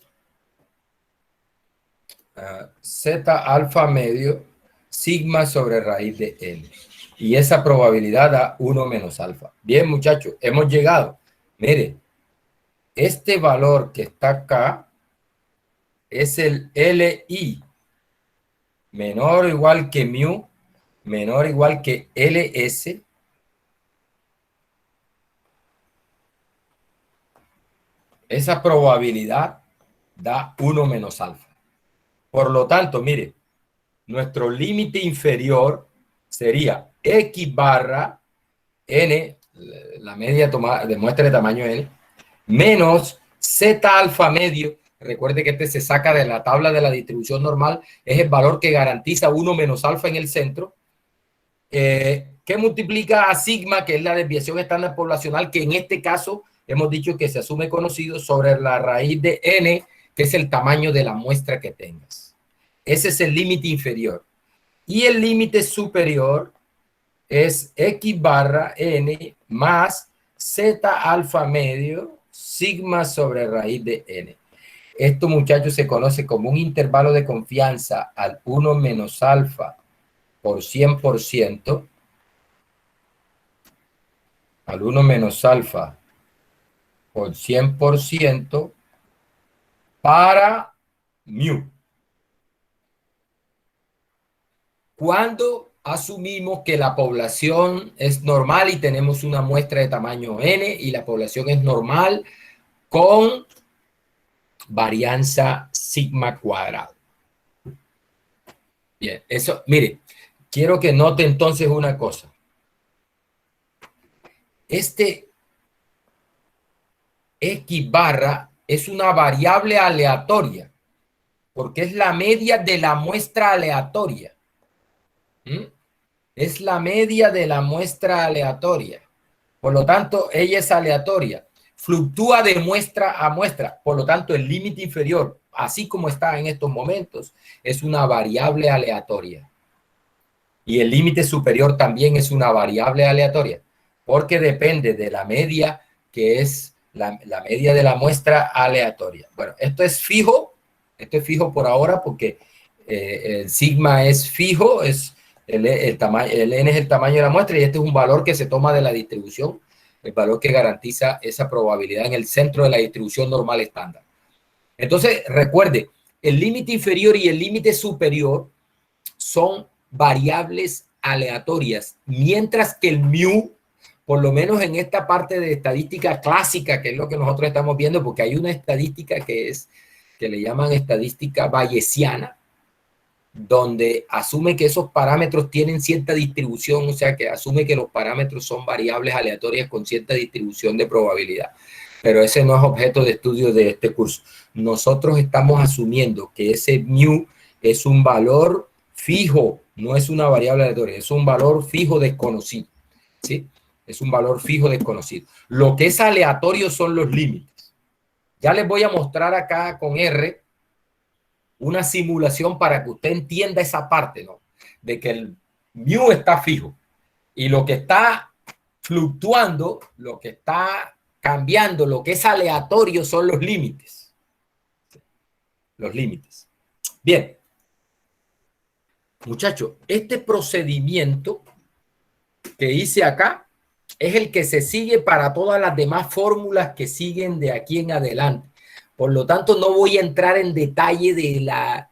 alfa medio sigma sobre raíz de n. Y esa probabilidad da 1 menos alfa. Bien, muchachos, hemos llegado. Mire, este valor que está acá es el LI menor o igual que mu, menor o igual que LS, esa probabilidad da 1 menos alfa. Por lo tanto, mire, nuestro límite inferior sería x barra n, la media de muestra de tamaño n, menos z alfa medio. Recuerde que este se saca de la tabla de la distribución normal, es el valor que garantiza 1 menos alfa en el centro, que multiplica a sigma, que es la desviación estándar poblacional, que en este caso hemos dicho que se asume conocido, sobre la raíz de n, que es el tamaño de la muestra que tengas. Ese es el límite inferior. Y el límite superior es x barra n más z alfa medio sigma sobre raíz de n. Esto, muchachos, se conoce como un intervalo de confianza al 1 menos alfa por 100%, al 1 menos alfa por 100% para mu. Cuando asumimos que la población es normal y tenemos una muestra de tamaño n y la población es normal con varianza sigma cuadrado. Bien, eso, mire, quiero que note entonces una cosa. Este X barra es una variable aleatoria, porque es la media de la muestra aleatoria. Es la media de la muestra aleatoria. Por lo tanto, ella es aleatoria. Fluctúa de muestra a muestra. Por lo tanto, el límite inferior, así como está en estos momentos, es una variable aleatoria. Y el límite superior también es una variable aleatoria, porque depende de la media, que es la media de la muestra aleatoria. Bueno, esto es fijo por ahora, porque el sigma es fijo, es el n es el tamaño de la muestra, y este es un valor que se toma de la distribución, el valor que garantiza esa probabilidad en el centro de la distribución normal estándar. Entonces, recuerde, el límite inferior y el límite superior son variables aleatorias, mientras que el mu, por lo menos en esta parte de estadística clásica, que es lo que nosotros estamos viendo, porque hay una estadística que le llaman estadística bayesiana, donde asume que esos parámetros tienen cierta distribución, o sea, que asume que los parámetros son variables aleatorias con cierta distribución de probabilidad. Pero ese no es objeto de estudio de este curso. Nosotros estamos asumiendo que ese mu es un valor fijo, no es una variable aleatoria, es un valor fijo desconocido, ¿sí? Es un valor fijo desconocido. Lo que es aleatorio son los límites. Ya les voy a mostrar acá con R una simulación para que usted entienda esa parte, ¿no? De que el mu está fijo y lo que está fluctuando, lo que está cambiando, lo que es aleatorio son los límites. Los límites. Bien. Muchachos, este procedimiento que hice acá es el que se sigue para todas las demás fórmulas que siguen de aquí en adelante. Por lo tanto, no voy a entrar en detalle de la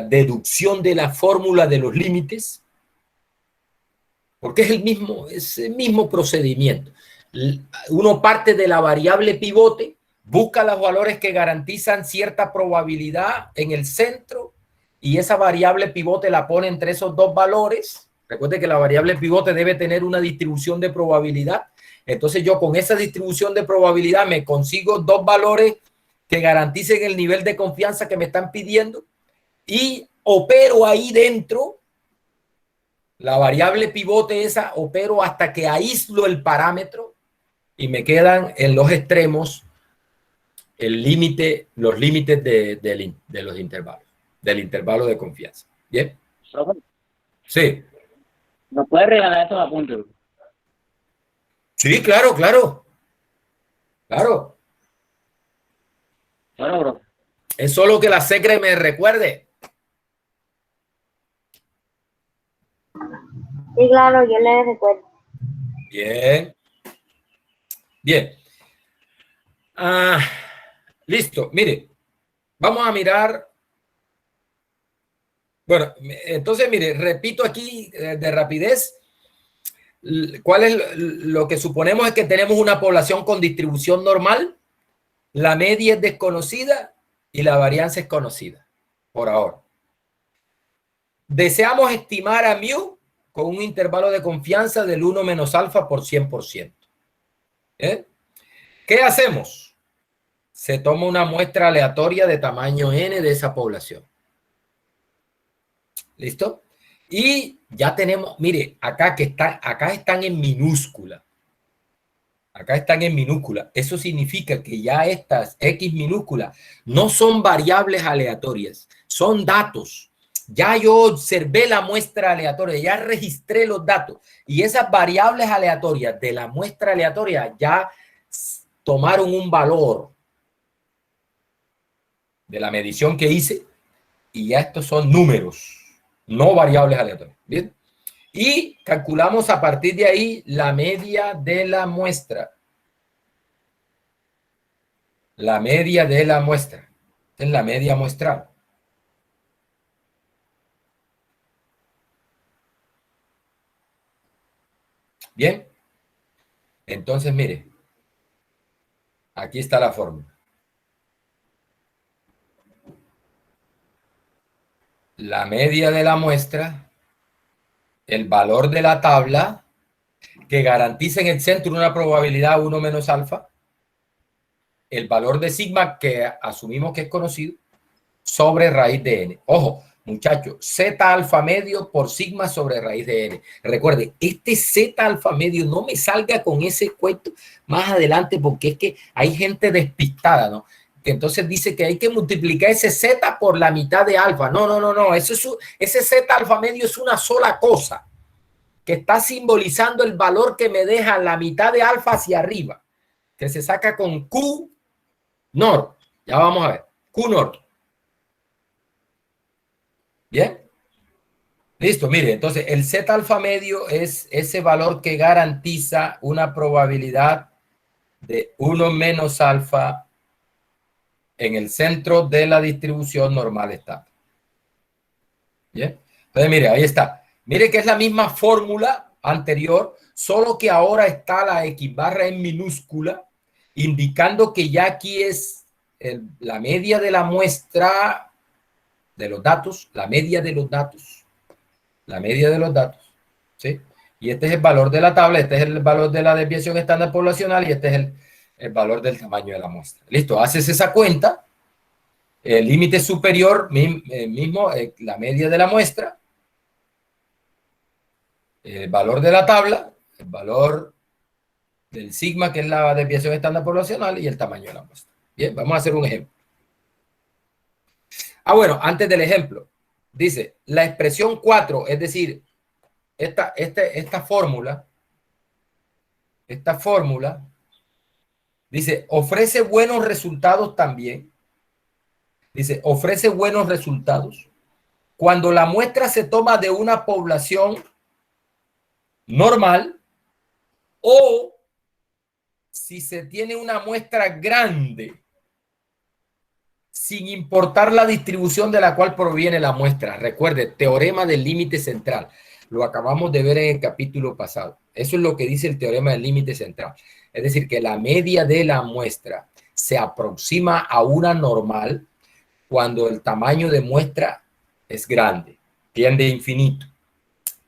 deducción de la fórmula de los límites, porque es el mismo procedimiento. Uno parte de la variable pivote, busca los valores que garantizan cierta probabilidad en el centro y esa variable pivote la pone entre esos dos valores. Recuerde que la variable pivote debe tener una distribución de probabilidad. Entonces yo con esa distribución de probabilidad me consigo dos valores que garanticen el nivel de confianza que me están pidiendo y opero ahí dentro la variable pivote esa, opero hasta que aíslo el parámetro y me quedan en los extremos el límite, los límites de los intervalos, del intervalo de confianza. ¿Bien? Sí. ¿Nos puede regalar estos apuntes? Sí, claro, claro. Claro. Bueno, bro. Es solo que la secre me recuerde. Sí, claro, yo le recuerdo. Bien. Bien. Listo. Mire, vamos a mirar. Bueno, entonces, mire, repito aquí de rapidez. ¿Cuál es lo que suponemos? Es que tenemos una población con distribución normal, la media es desconocida y la varianza es conocida por ahora. Deseamos estimar a mu con un intervalo de confianza del 1 menos alfa por 100%. ¿Qué hacemos? Se toma una muestra aleatoria de tamaño n de esa población. ¿Listo? Y ya tenemos, mire, acá están en minúscula. Acá están en minúscula. Eso significa que ya estas X minúsculas no son variables aleatorias, son datos. Ya yo observé la muestra aleatoria, ya registré los datos y esas variables aleatorias de la muestra aleatoria ya tomaron un valor de la medición que hice y ya estos son números, no variables aleatorias. ¿Bien? Y calculamos a partir de ahí la media de la muestra. La media de la muestra. Es la media muestral. Bien. Entonces, mire. Aquí está la fórmula. La media de la muestra, el valor de la tabla, que garantiza en el centro una probabilidad 1 menos alfa, el valor de sigma, que asumimos que es conocido, sobre raíz de n. Ojo, muchachos, z alfa medio por sigma sobre raíz de n. Recuerde, este z alfa medio no me salga con ese cuento más adelante, porque es que hay gente despistada, ¿no? Que entonces dice que hay que multiplicar ese z por la mitad de alfa. No, no, no, no. Ese z alfa medio es una sola cosa que está simbolizando el valor que me deja la mitad de alfa hacia arriba, que se saca con Q norte. Ya vamos a ver. Q norte. Bien. Listo, mire, entonces el Z alfa medio es ese valor que garantiza una probabilidad de 1 menos alfa en el centro de la distribución normal estable. Bien. Entonces, mire, ahí está. Mire que es la misma fórmula anterior, solo que ahora está la X barra en minúscula, indicando que ya aquí es la media de la muestra de los datos, la media de los datos, ¿sí? Y este es el valor de la tabla, este es el valor de la desviación estándar poblacional y este es el valor del tamaño de la muestra. Listo, haces esa cuenta, el límite superior mismo, la media de la muestra, el valor de la tabla, el valor del sigma, que es la desviación estándar poblacional, y el tamaño de la muestra. Bien, vamos a hacer un ejemplo. Bueno, antes del ejemplo, dice, la expresión 4, es decir, esta fórmula, dice, ofrece buenos resultados también. Dice, ofrece buenos resultados cuando la muestra se toma de una población normal o si se tiene una muestra grande sin importar la distribución de la cual proviene la muestra. Recuerde, teorema del límite central. Lo acabamos de ver en el capítulo pasado. Eso es lo que dice el teorema del límite central. Es decir, que la media de la muestra se aproxima a una normal cuando el tamaño de muestra es grande, tiende a infinito.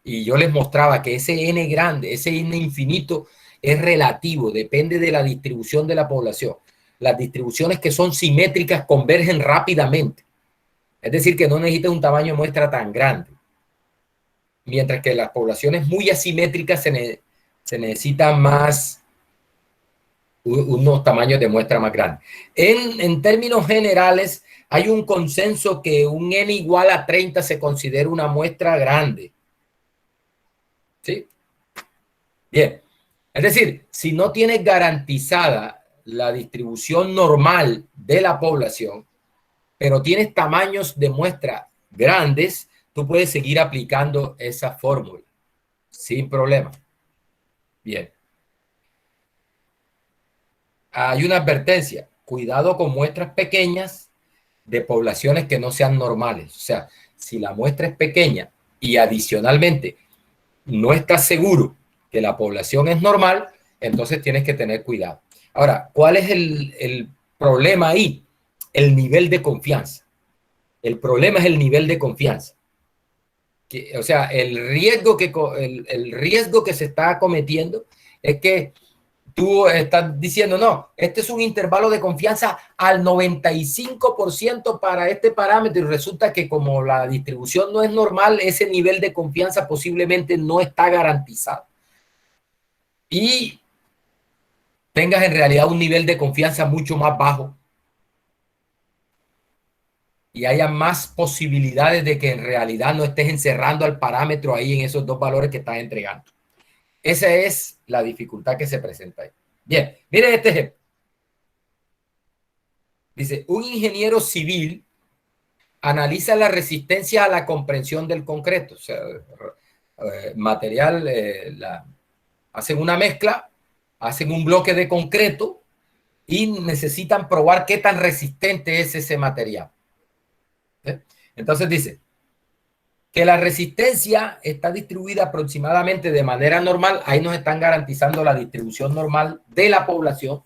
Y yo les mostraba que ese n grande, ese n infinito es relativo, depende de la distribución de la población. Las distribuciones que son simétricas convergen rápidamente. Es decir, que no necesita un tamaño de muestra tan grande. Mientras que las poblaciones muy asimétricas se necesitan más, unos tamaños de muestra más grandes. En términos generales, hay un consenso que un n igual a 30 se considera una muestra grande. ¿Sí? Bien. Es decir, si no tienes garantizada la distribución normal de la población, pero tienes tamaños de muestra grandes, tú puedes seguir aplicando esa fórmula sin problema. Bien. Hay una advertencia. Cuidado con muestras pequeñas de poblaciones que no sean normales. O sea, si la muestra es pequeña y adicionalmente no estás seguro que la población es normal, entonces tienes que tener cuidado. Ahora, ¿cuál es el problema ahí? El nivel de confianza. El problema es el nivel de confianza. O sea, el riesgo que se está cometiendo es que tú estás diciendo, no, este es un intervalo de confianza al 95% para este parámetro y resulta que como la distribución no es normal, ese nivel de confianza posiblemente no está garantizado. Y tengas en realidad un nivel de confianza mucho más bajo y haya más posibilidades de que en realidad no estés encerrando al parámetro ahí en esos dos valores que estás entregando. Esa es la dificultad que se presenta ahí. Bien, miren este ejemplo. Dice, un ingeniero civil analiza la resistencia a la comprensión del concreto. O sea, material, hacen una mezcla, hacen un bloque de concreto y necesitan probar qué tan resistente es ese material. Entonces dice que la resistencia está distribuida aproximadamente de manera normal. Ahí nos están garantizando la distribución normal de la población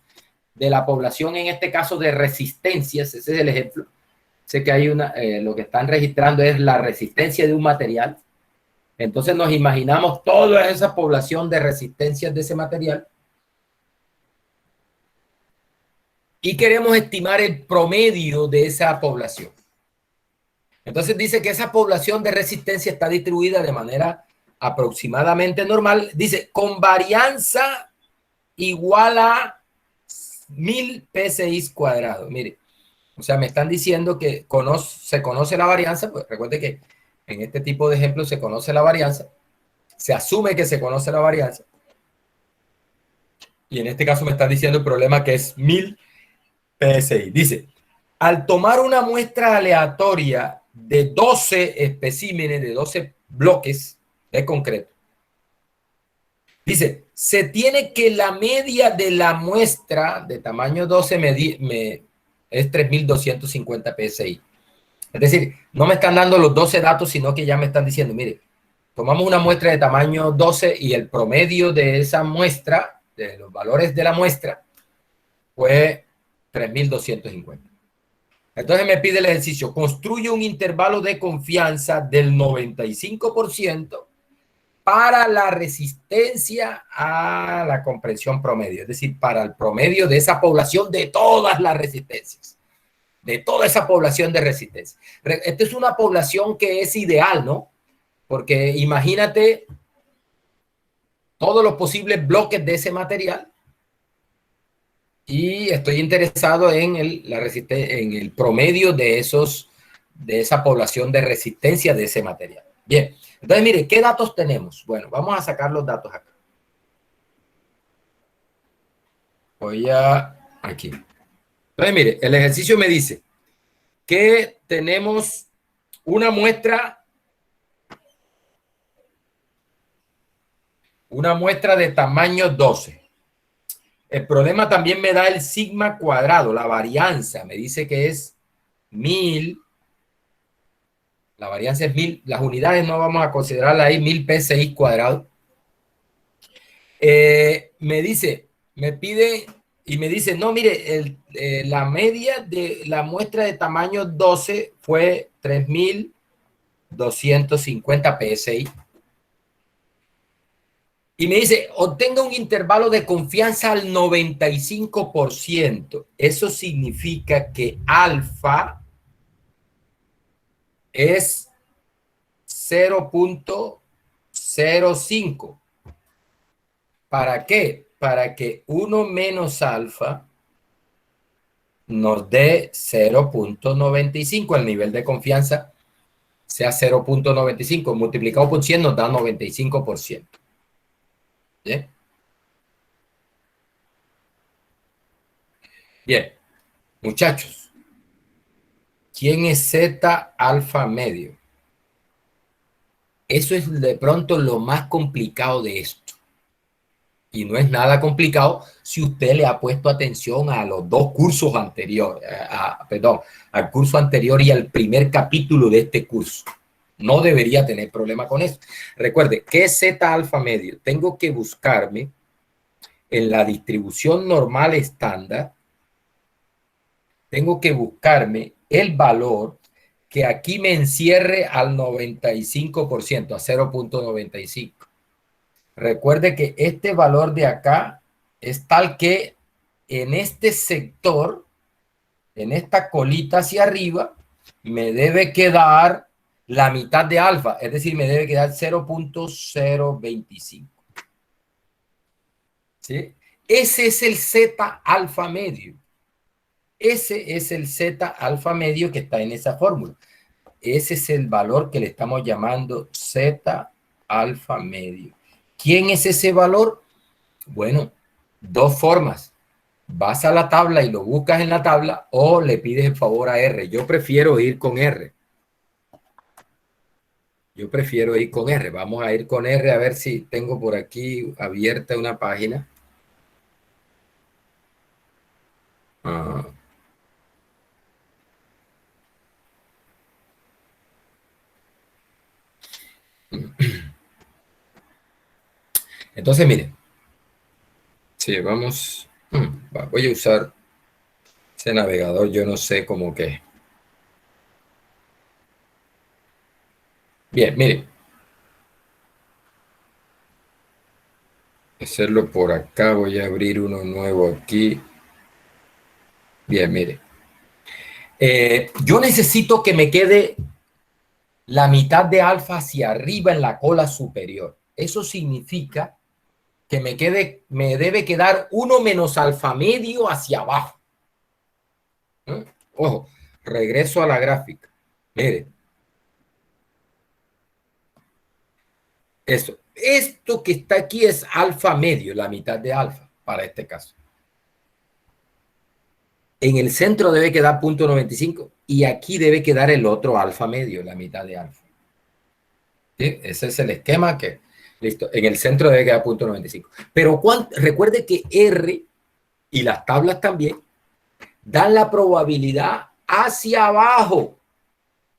en este caso de resistencias. Ese es el ejemplo. Sé que hay lo que están registrando es la resistencia de un material. Entonces nos imaginamos toda esa población de resistencias de ese material y queremos estimar el promedio de esa población. Entonces dice que esa población de resistencia está distribuida de manera aproximadamente normal. Dice, con varianza igual a 1000 PSI cuadrados. Mire, o sea, me están diciendo que se conoce la varianza. Pues recuerde que en este tipo de ejemplos se conoce la varianza. Se asume que se conoce la varianza. Y en este caso me están diciendo el problema que es 1000 PSI. Dice, al tomar una muestra aleatoria de 12 especímenes, de 12 bloques de concreto, dice, se tiene que la media de la muestra de tamaño 12 es 3250 PSI. Es decir, no me están dando los 12 datos, sino que ya me están diciendo, mire, tomamos una muestra de tamaño 12 y el promedio de esa muestra, de los valores de la muestra, fue 3250. Entonces me pide el ejercicio, construye un intervalo de confianza del 95% para la resistencia a la comprensión promedio, es decir, para el promedio de esa población de todas las resistencias, de toda esa población de resistencia. Esta es una población que es ideal, ¿no? Porque imagínate todos los posibles bloques de ese material y estoy interesado en el promedio de esa población de resistencia de ese material. Bien, entonces mire, ¿qué datos tenemos? Bueno, vamos a sacar los datos acá. Voy aquí. Entonces mire, el ejercicio me dice que tenemos una muestra de tamaño 12. El problema también me da el sigma cuadrado, la varianza. Me dice que es 1000. La varianza es 1000. Las unidades no vamos a considerarla ahí, 1000 PSI cuadrado. Me pide y me dice, no, mire, la media de la muestra de tamaño 12 fue 3250 PSI. Y me dice, obtenga un intervalo de confianza al 95%. Eso significa que alfa es 0.05. ¿Para qué? Para que 1 menos alfa nos dé 0.95. El nivel de confianza sea 0.95. Multiplicado por 100 nos da 95%. ¿Bien? Bien, muchachos, ¿quién es Z alfa medio? Eso es de pronto lo más complicado de esto. Y no es nada complicado si usted le ha puesto atención a los dos cursos anteriores, al curso anterior y al primer capítulo de este curso. No debería tener problema con eso. Recuerde, ¿qué es Z alfa medio? Tengo que buscarme en la distribución normal estándar, tengo que buscarme el valor que aquí me encierre al 95%, a 0.95. Recuerde que este valor de acá es tal que en este sector, en esta colita hacia arriba, me debe quedar la mitad de alfa, es decir, me debe quedar 0.025. ¿Sí? Ese es el Z alfa medio. Ese es el Z alfa medio que está en esa fórmula. Ese es el valor que le estamos llamando Z alfa medio. ¿Quién es ese valor? Bueno, dos formas. Vas a la tabla y lo buscas en la tabla o le pides el favor a R. Yo prefiero ir con R. Yo prefiero ir con R. Vamos a ir con R a ver si tengo por aquí abierta una página. Ah. Entonces, miren. Sí, vamos. Voy a usar ese navegador, yo no sé cómo que. Bien, miren. Hacerlo por acá, voy a abrir uno nuevo aquí. Bien, mire. Yo necesito que me quede la mitad de alfa hacia arriba en la cola superior. Eso significa que me debe quedar 1 menos alfa medio hacia abajo. Ojo, regreso a la gráfica. Mire. Eso. Esto que está aquí es alfa medio, la mitad de alfa para este caso. En el centro debe quedar 0.95 y aquí debe quedar el otro alfa medio, la mitad de alfa. ¿Sí? Ese es el esquema que, listo, en el centro debe quedar 0.95. Pero recuerde que R y las tablas también dan la probabilidad hacia abajo,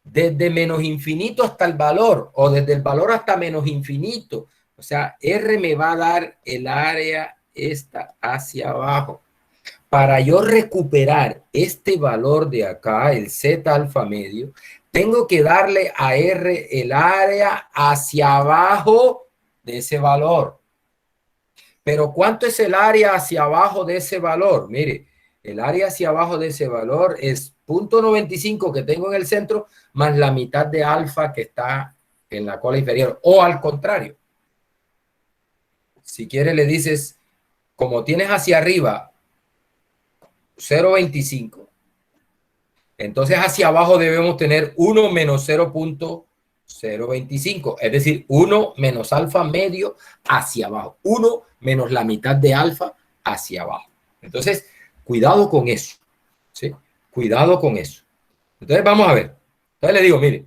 desde menos infinito hasta el valor, o desde el valor hasta menos infinito. O sea, R me va a dar el área esta hacia abajo. Para yo recuperar este valor de acá, el Z alfa medio, tengo que darle a R el área hacia abajo de ese valor. Pero ¿cuánto es el área hacia abajo de ese valor? Mire, el área hacia abajo de ese valor es 0.95 que tengo en el centro más la mitad de alfa que está en la cola inferior. O al contrario, si quieres le dices, como tienes hacia arriba 0.25, entonces hacia abajo debemos tener 1 menos 0.025, es decir, 1 menos alfa medio hacia abajo, 1 menos la mitad de alfa hacia abajo. Entonces, cuidado con eso, ¿sí? Cuidado con eso. Entonces, vamos a ver. Entonces le digo, mire,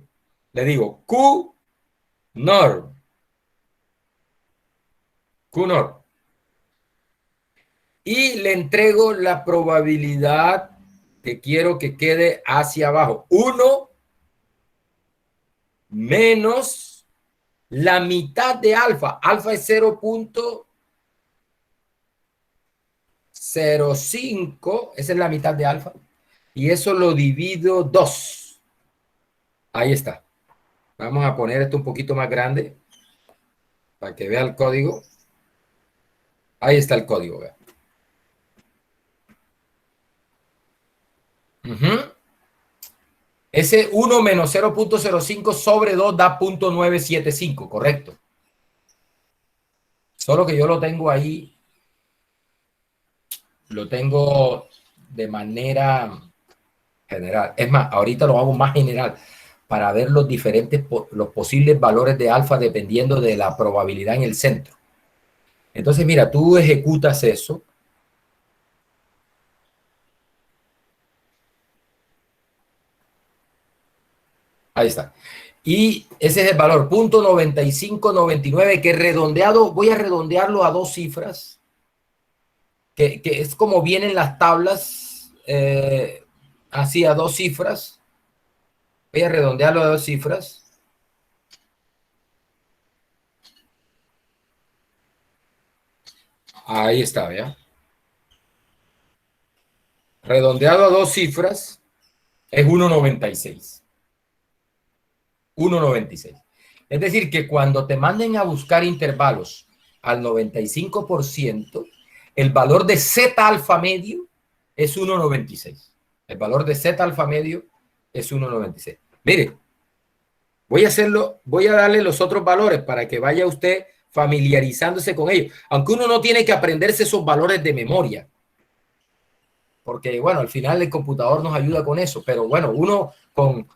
le digo Q norm. Q norm. Y le entrego la probabilidad que quiero que quede hacia abajo. 1 menos la mitad de alfa. Alfa es 0.05. Esa es la mitad de alfa. Y eso lo divido 2. Ahí está. Vamos a poner esto un poquito más grande para que vea el código. Ahí está el código. Vea. Ese 1 menos 0.05 sobre 2 da 0.975, correcto. Solo que yo lo tengo ahí, lo tengo de manera general. Es más, ahorita lo hago más general para ver los diferentes, los posibles valores de alfa dependiendo de la probabilidad en el centro. Entonces, mira, tú ejecutas eso. Ahí está. Y ese es el valor, 0.9599, que redondeado, voy a redondearlo a 2 cifras, que es como vienen las tablas, así a 2 cifras. Voy a redondearlo a 2 cifras. Ahí está, ¿ya? Redondeado a 2 cifras es 1.96. 1.96. Es decir, que cuando te manden a buscar intervalos al 95%, el valor de Z alfa medio es 1.96. El valor de Z alfa medio es 1.96. Mire, voy a darle los otros valores para que vaya usted familiarizándose con ellos. Aunque uno no tiene que aprenderse esos valores de memoria. Porque, bueno, al final el computador nos ayuda con eso. Pero, bueno, uno con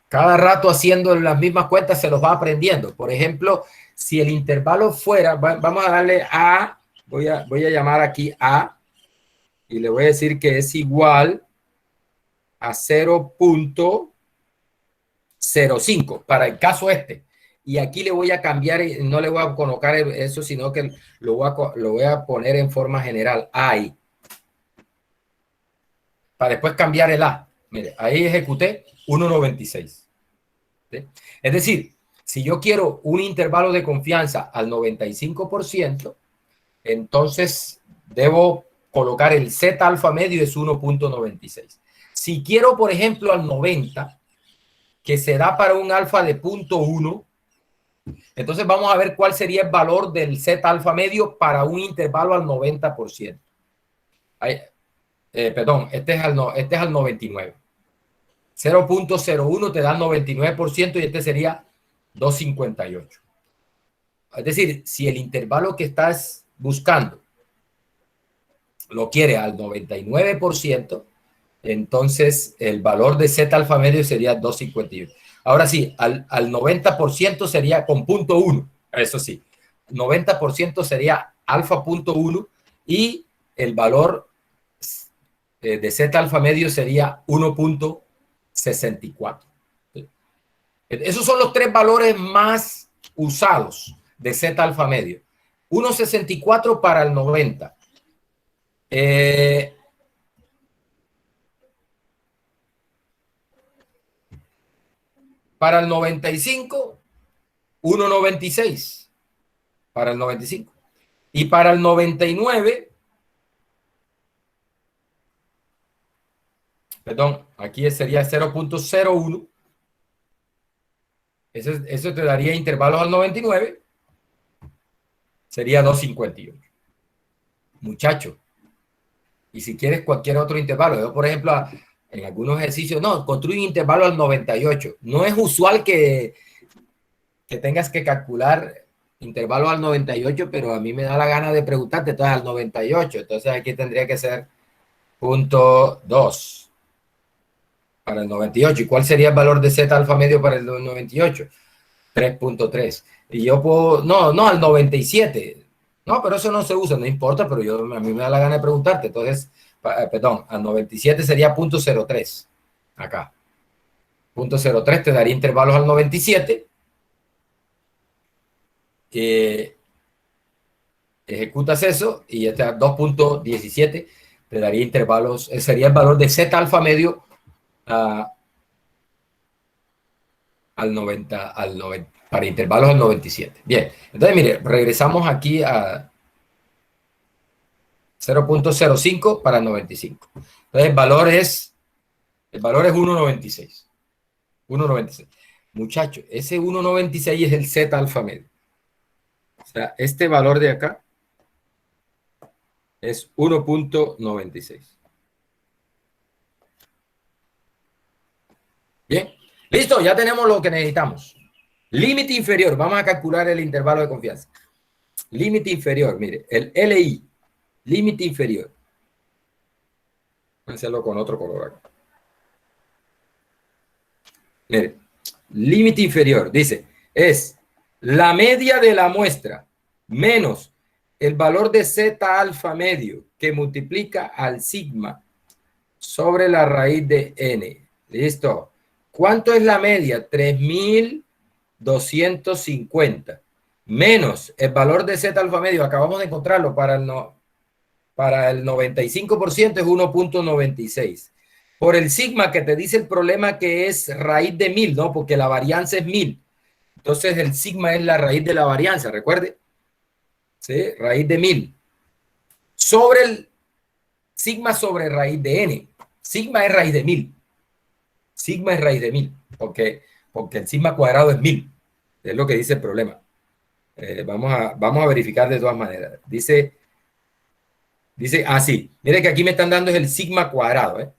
cada rato haciendo las mismas cuentas se los va aprendiendo. Por ejemplo, si el intervalo fuera, vamos a darle A, voy a llamar aquí A, y le voy a decir que es igual a 0.05 para el caso este. Y aquí le voy a cambiar, no le voy a colocar eso, sino que lo voy a poner en forma general, ahí. Para después cambiar el A. Mire, ahí ejecuté 1.96. ¿Sí? Es decir, si yo quiero un intervalo de confianza al 95%, entonces debo colocar el Z alfa medio es 1.96. Si quiero, por ejemplo, al 90, que se da para un alfa de 0.1, entonces vamos a ver cuál sería el valor del Z alfa medio para un intervalo al 90%. Perdón, este es al 99. 0.01 te da el 99% y este sería 2.58. Es decir, si el intervalo que estás buscando lo quiere al 99%, entonces el valor de Z alfa medio sería 2.58. Ahora sí, al 90% sería con 0.1. Eso sí, 90% sería alfa 0.1 y el valor de Z alfa medio sería 1.64. Esos son los tres valores más usados de Z alfa medio. 1.64 para el 90. Para el 95, 1.96. Para el 95. Y para el 99, perdón, aquí sería 0.01. Eso te daría intervalos al 99. Sería 2.58. Muchacho. Y si quieres cualquier otro intervalo, yo por ejemplo, en algunos ejercicios, no, construye un intervalo al 98. No es usual que tengas que calcular intervalos al 98, pero a mí me da la gana de preguntarte, entonces al 98. Entonces aquí tendría que ser 0.2 para el 98. ¿Y cuál sería el valor de Z alfa medio para el 98? 3.3. Y yo puedo, no, al 97. No, pero eso no se usa, no importa, pero a mí me da la gana de preguntarte. Entonces, perdón, al 97 sería 0.03. Acá. 0.03 te daría intervalos al 97. Ejecutas eso y este 2.17 te daría intervalos, sería el valor de Z alfa medio al 90, para intervalos al 97. Bien, entonces mire, regresamos aquí a 0.05 para el 95. Entonces el valor es 1.96. 1.96. Muchachos, ese 1.96 es el Z alfa medio. O sea, este valor de acá es 1.96. Bien, listo, ya tenemos lo que necesitamos. Límite inferior, vamos a calcular el intervalo de confianza. Límite inferior, mire, el LI, límite inferior. Voy a hacerlo con otro color acá. Mire, límite inferior, dice, es la media de la muestra menos el valor de Z alfa medio que multiplica al sigma sobre la raíz de n. ¿Listo? ¿Cuánto es la media? 3.250 menos el valor de Z alfa medio. Acabamos de encontrarlo para el 95% es 1.96. Por el sigma que te dice el problema que es raíz de 1000, ¿no? Porque la varianza es 1000. Entonces el sigma es la raíz de la varianza, recuerde. ¿Sí? Raíz de 1000. Sobre el sigma sobre raíz de n. Sigma es raíz de 1000. Sigma es raíz de 1000. Porque el sigma cuadrado es 1000. Es lo que dice el problema. Vamos a verificar de todas maneras. Dice, sí, mire que aquí me están dando es el sigma cuadrado, ¿eh?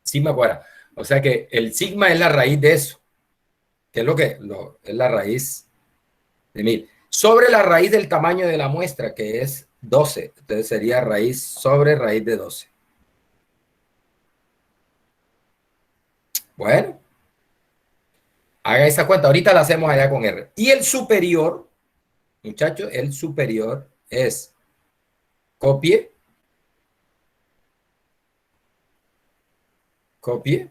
Sigma cuadrado. O sea que el sigma es la raíz de eso. ¿Qué es lo que? Es la raíz de 1000. Sobre la raíz del tamaño de la muestra, que es 12. Entonces sería raíz sobre raíz de 12. Bueno. Haga esa cuenta. Ahorita la hacemos allá con R. Y el superior, muchachos, el superior es copie. Copie.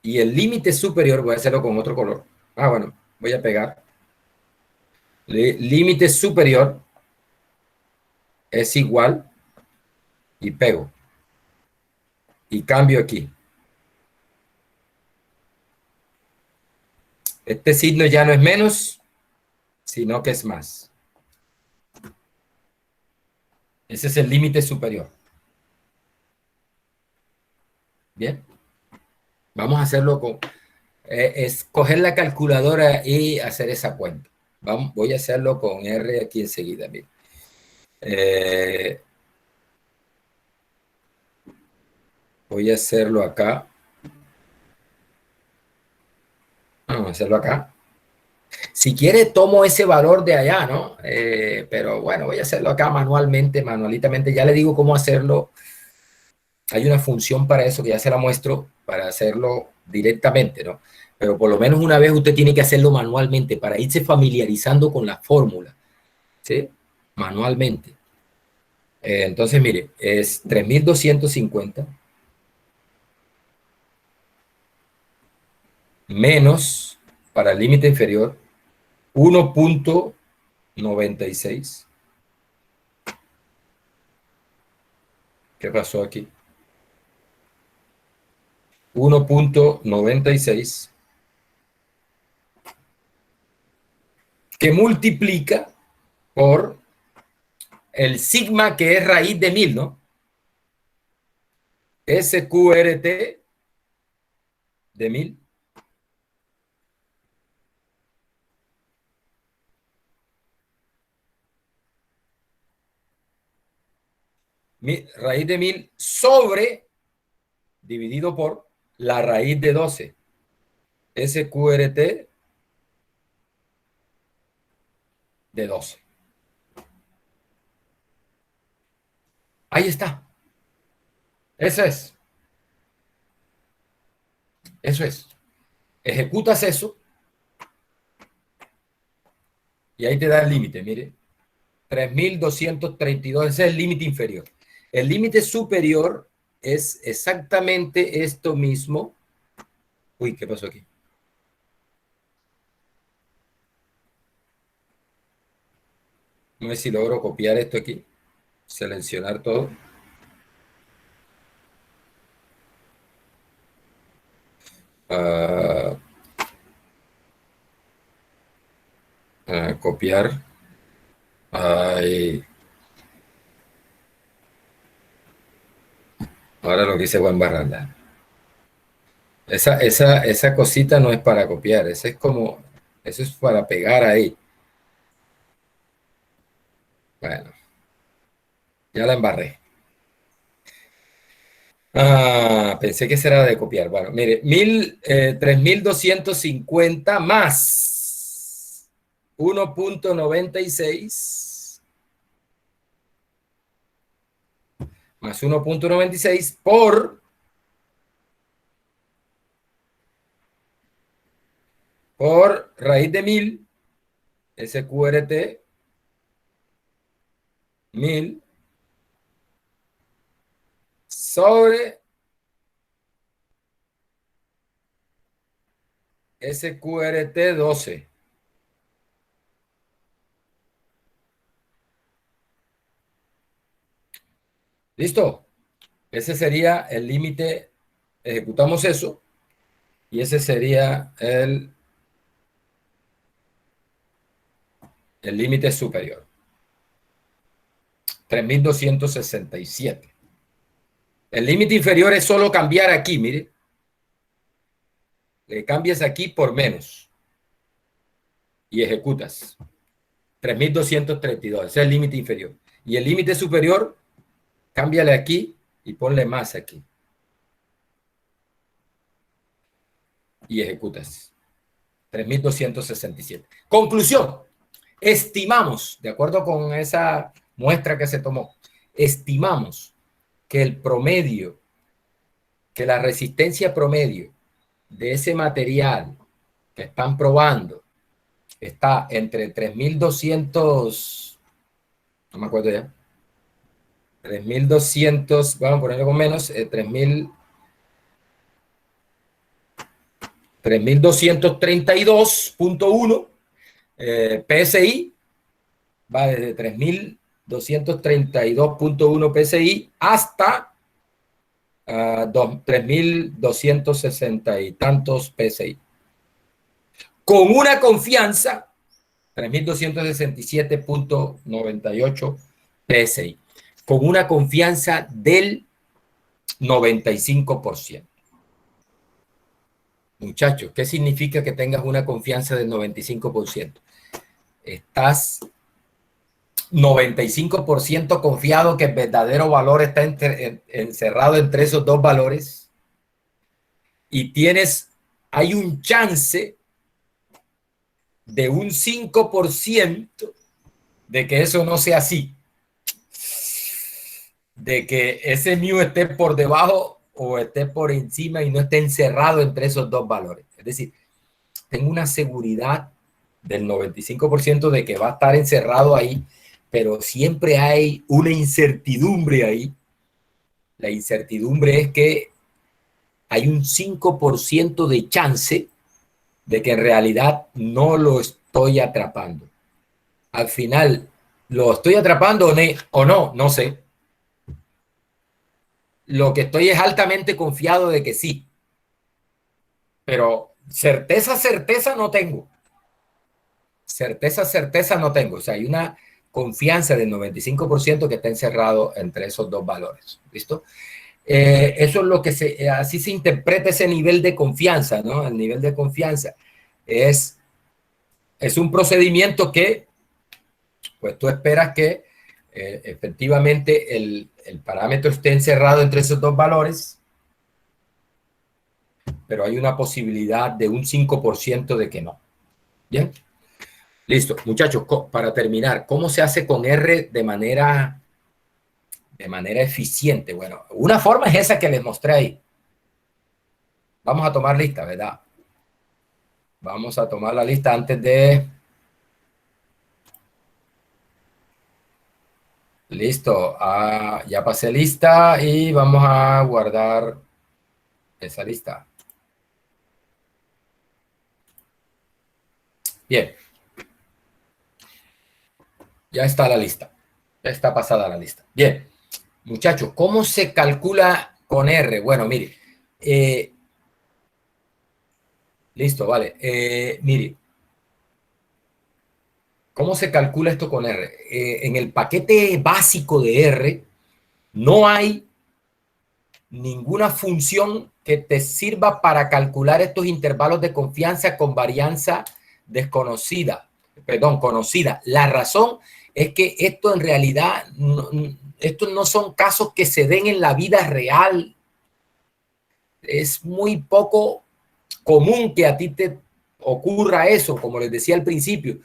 Y el límite superior, voy a hacerlo con otro color. Ah, bueno, voy a pegar. Límite superior es igual y pego. Y cambio aquí. Este signo ya no es menos, sino que es más. Ese es el límite superior. Bien. Vamos a hacerlo con... escoger la calculadora y hacer esa cuenta. Voy a hacerlo con R aquí enseguida. Mira. Voy a hacerlo acá. Vamos a hacerlo acá. Si quiere, tomo ese valor de allá, ¿no? Pero bueno, voy a hacerlo acá manualmente, manualitamente. Ya le digo cómo hacerlo. Hay una función para eso que ya se la muestro, para hacerlo directamente, ¿no? Pero por lo menos una vez usted tiene que hacerlo manualmente para irse familiarizando con la fórmula, ¿sí? Manualmente. Entonces, mire, es 3250 menos, para el límite inferior, 1.96. ¿Qué pasó aquí? 1.96 que multiplica por el sigma, que es raíz de 1000, ¿no? SQRT de 1000. Raíz de 1000 sobre, dividido por la raíz de 12. SQRT de 12. Ahí está. Eso es. Eso es. Ejecutas eso y ahí te da el límite, mire. 3232, ese es el límite inferior. El límite superior es exactamente esto mismo. Uy, ¿qué pasó aquí? No sé si logro copiar esto aquí. Seleccionar todo. Copiar. Ahí. Ahora lo que hice fue embarrarla. Esa cosita no es para copiar, eso es para pegar ahí. Bueno, ya la embarré. Pensé que será de copiar. Bueno, mire, 3250 más 1.96 más 1.96 por raíz de 1000, SQRT 1000 sobre SQRT 12. ¿Listo? Ese sería el límite. Ejecutamos eso y ese sería el límite superior. 3267. El límite inferior es solo cambiar aquí, mire. Le cambias aquí por menos. y ejecutas. 3.232, ese es el límite inferior. Y el límite superior, cámbiale aquí y ponle más aquí. Y ejecutas. 3.267. Conclusión. Estimamos, de acuerdo con esa muestra que se tomó, estimamos que el promedio, que la resistencia promedio de ese material que están probando está entre 3.200, no me acuerdo ya, 3.200, vamos a ponerlo con menos, 3.232.1 PSI, va desde 3.232.1 PSI hasta 3.260 y tantos PSI. Con una confianza, 3.267.98 PSI, con una confianza del 95%. Muchachos, ¿qué significa que tengas una confianza del 95%? Estás 95% confiado que el verdadero valor está encerrado entre esos dos valores y hay un chance de un 5% de que eso no sea así, de que ese mu esté por debajo o esté por encima y no esté encerrado entre esos dos valores. Es decir, tengo una seguridad del 95% de que va a estar encerrado ahí, pero siempre hay una incertidumbre ahí. La incertidumbre es que hay un 5% de chance de que en realidad no lo estoy atrapando. Al final, ¿lo estoy atrapando o no? No sé. Lo que estoy es altamente confiado de que sí. Pero certeza no tengo. Certeza no tengo. O sea, hay una confianza del 95% que está encerrado entre esos dos valores. ¿Listo? Eso es lo que así se interpreta ese nivel de confianza, ¿no? El nivel de confianza es un procedimiento que, pues tú esperas que efectivamente el parámetro esté encerrado entre esos dos valores, pero hay una posibilidad de un 5% de que no. Bien. Listo, muchachos, para terminar, ¿cómo se hace con R de manera eficiente? Bueno, una forma es esa que les mostré ahí. Vamos a tomar lista, ¿verdad? Vamos a tomar la lista antes de... Listo, ya pasé lista y vamos a guardar esa lista. Bien. Ya está la lista. Ya está pasada la lista. Bien. Muchachos, ¿cómo se calcula con R? Bueno, mire. Listo, vale. Mire. ¿Cómo se calcula esto con R? En el paquete básico de R no hay ninguna función que te sirva para calcular estos intervalos de confianza con varianza desconocida, perdón, conocida. La razón es que esto en realidad, estos no son casos que se den en la vida real. Es muy poco común que a ti te ocurra eso, como les decía al principio.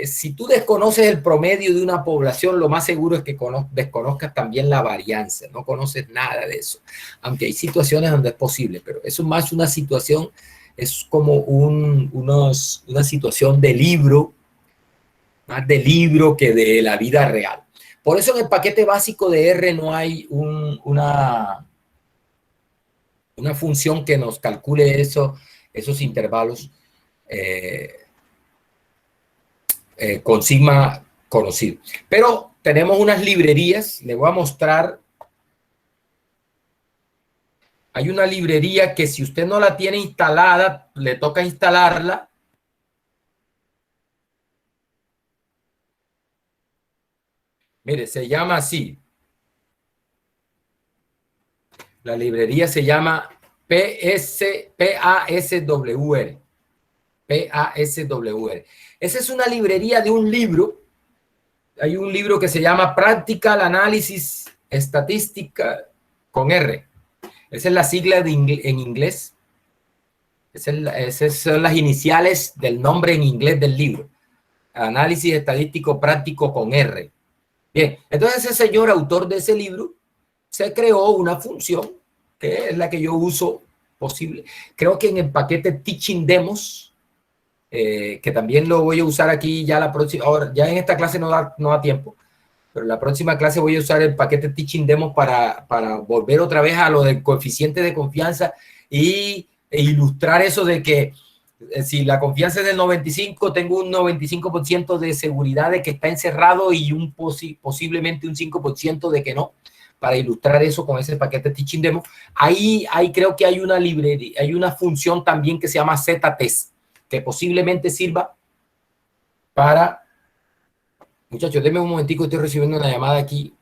Si tú desconoces el promedio de una población, lo más seguro es que desconozcas también la varianza, no conoces nada de eso, aunque hay situaciones donde es posible, pero eso es más una situación, es como una situación de libro, más de libro que de la vida real. Por eso en el paquete básico de R no hay una función que nos calcule esos intervalos con sigma conocido. Pero tenemos unas librerías, les voy a mostrar. Hay una librería que si usted no la tiene instalada, le toca instalarla. Mire, se llama así. La librería se llama PASWR. PASWR. Esa es una librería de un libro. Hay un libro que se llama Practical Analysis Estadística con R. Esa es la sigla en inglés. Esas son las iniciales del nombre en inglés del libro. Análisis estadístico práctico con R. Bien, entonces ese señor autor de ese libro se creó una función que es la que yo uso posible. Creo que en el paquete Teaching Demos, que también lo voy a usar aquí ya la próxima, ahora ya en esta clase no da tiempo, pero en la próxima clase voy a usar el paquete Teaching Demos para volver otra vez a lo del coeficiente de confianza e ilustrar eso de que si la confianza es del 95, tengo un 95% de seguridad de que está encerrado y posiblemente un 5% de que no, para ilustrar eso con ese paquete Teaching Demo. Ahí creo que hay una librería, hay una función también que se llama Z-Test, que posiblemente sirva para... Muchachos, denme un momentico, estoy recibiendo una llamada aquí.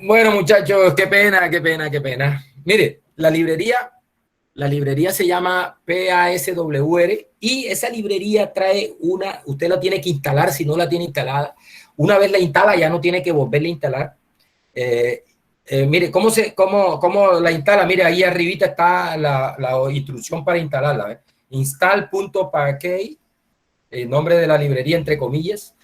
Bueno, muchachos, qué pena, qué pena, qué pena. Mire, la librería se llama PASWR y esa librería trae usted la tiene que instalar si no la tiene instalada. Una vez la instala, ya no tiene que volverla a instalar. Mire, ¿cómo la instala? Mire, ahí arribita está la instrucción para instalarla. ¿eh? Install.package, el nombre de la librería entre comillas.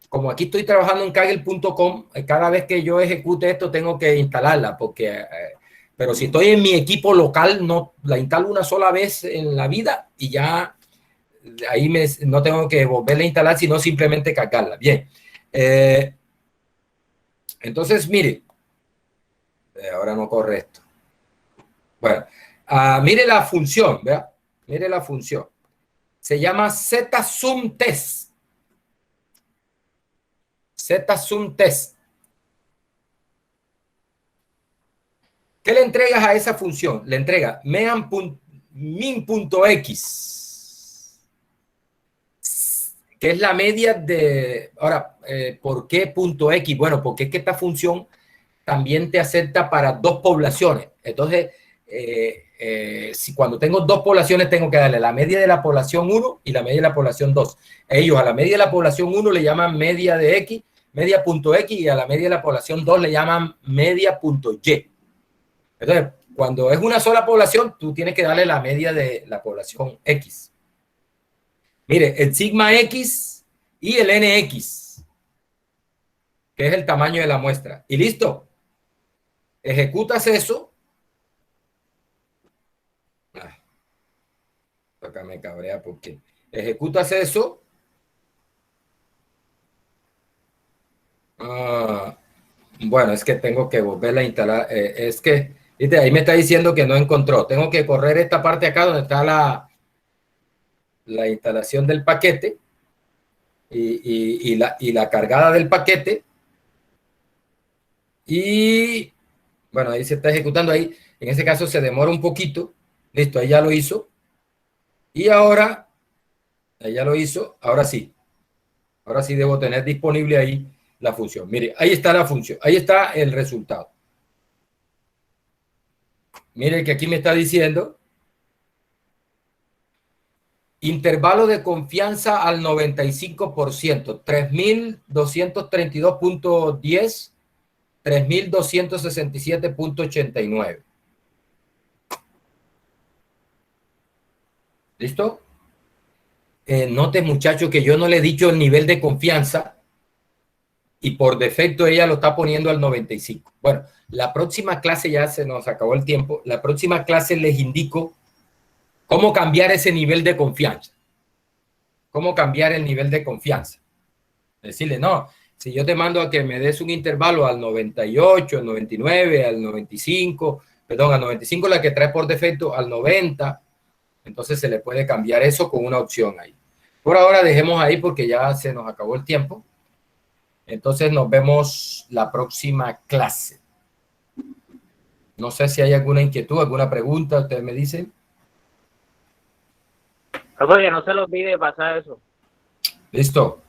Como aquí estoy trabajando en Kaggle.com, cada vez que yo ejecute esto tengo que instalarla, pero si estoy en mi equipo local, no la instalo una sola vez en la vida y ya ahí no tengo que volverla a instalar, sino simplemente cargarla. Bien. Entonces, mire, ahora no corre esto. Bueno, mire la función, ¿verdad? Mire la función. Se llama ZSumTest. ZSumTest. ¿Qué le entregas a esa función? Le entrega min.x, que es la media de... Ahora, ¿por qué punto X? Bueno, porque es que esta función también te acepta para dos poblaciones. Entonces, si cuando tengo dos poblaciones tengo que darle la media de la población 1 y la media de la población 2. Ellos a la media de la población 1 le llaman media de X, media punto X, y a la media de la población 2 le llaman media punto Y. Entonces, cuando es una sola población, tú tienes que darle la media de la población X. Mire, el sigma X y el NX, que es el tamaño de la muestra. Y listo. Ejecutas eso. Acá me cabrea porque ejecutas eso. Bueno, es que tengo que volverla a instalar. Es que, ¿viste? Ahí me está diciendo que no encontró. Tengo que correr esta parte acá donde está la instalación del paquete y la cargada del paquete. Y bueno, ahí se está ejecutando ahí. En ese caso se demora un poquito. Listo, ahí ya lo hizo. Y ahora, ahí ya lo hizo. Ahora sí. Ahora sí debo tener disponible ahí la función. Mire, ahí está la función. Ahí está el resultado. Mire que aquí me está diciendo intervalo de confianza al 95%, 3232.10, 3267.89. ¿Listo? Note, muchachos, que yo no le he dicho el nivel de confianza y por defecto ella lo está poniendo al 95. Bueno, la próxima clase, ya se nos acabó el tiempo, la próxima clase les indico cómo cambiar ese nivel de confianza. Cómo cambiar el nivel de confianza. Decirle, no, si yo te mando a que me des un intervalo al 98, al 99, al 95, perdón, al 95 la que trae por defecto, al 90, entonces se le puede cambiar eso con una opción ahí. Por ahora dejemos ahí porque ya se nos acabó el tiempo. Entonces nos vemos la próxima clase. No sé si hay alguna inquietud, alguna pregunta, ustedes me dicen. Oye, no se le olvide pasar eso. Listo.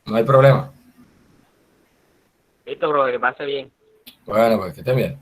No hay problema. Listo, bro, que pase bien. Bueno, pues que estén bien.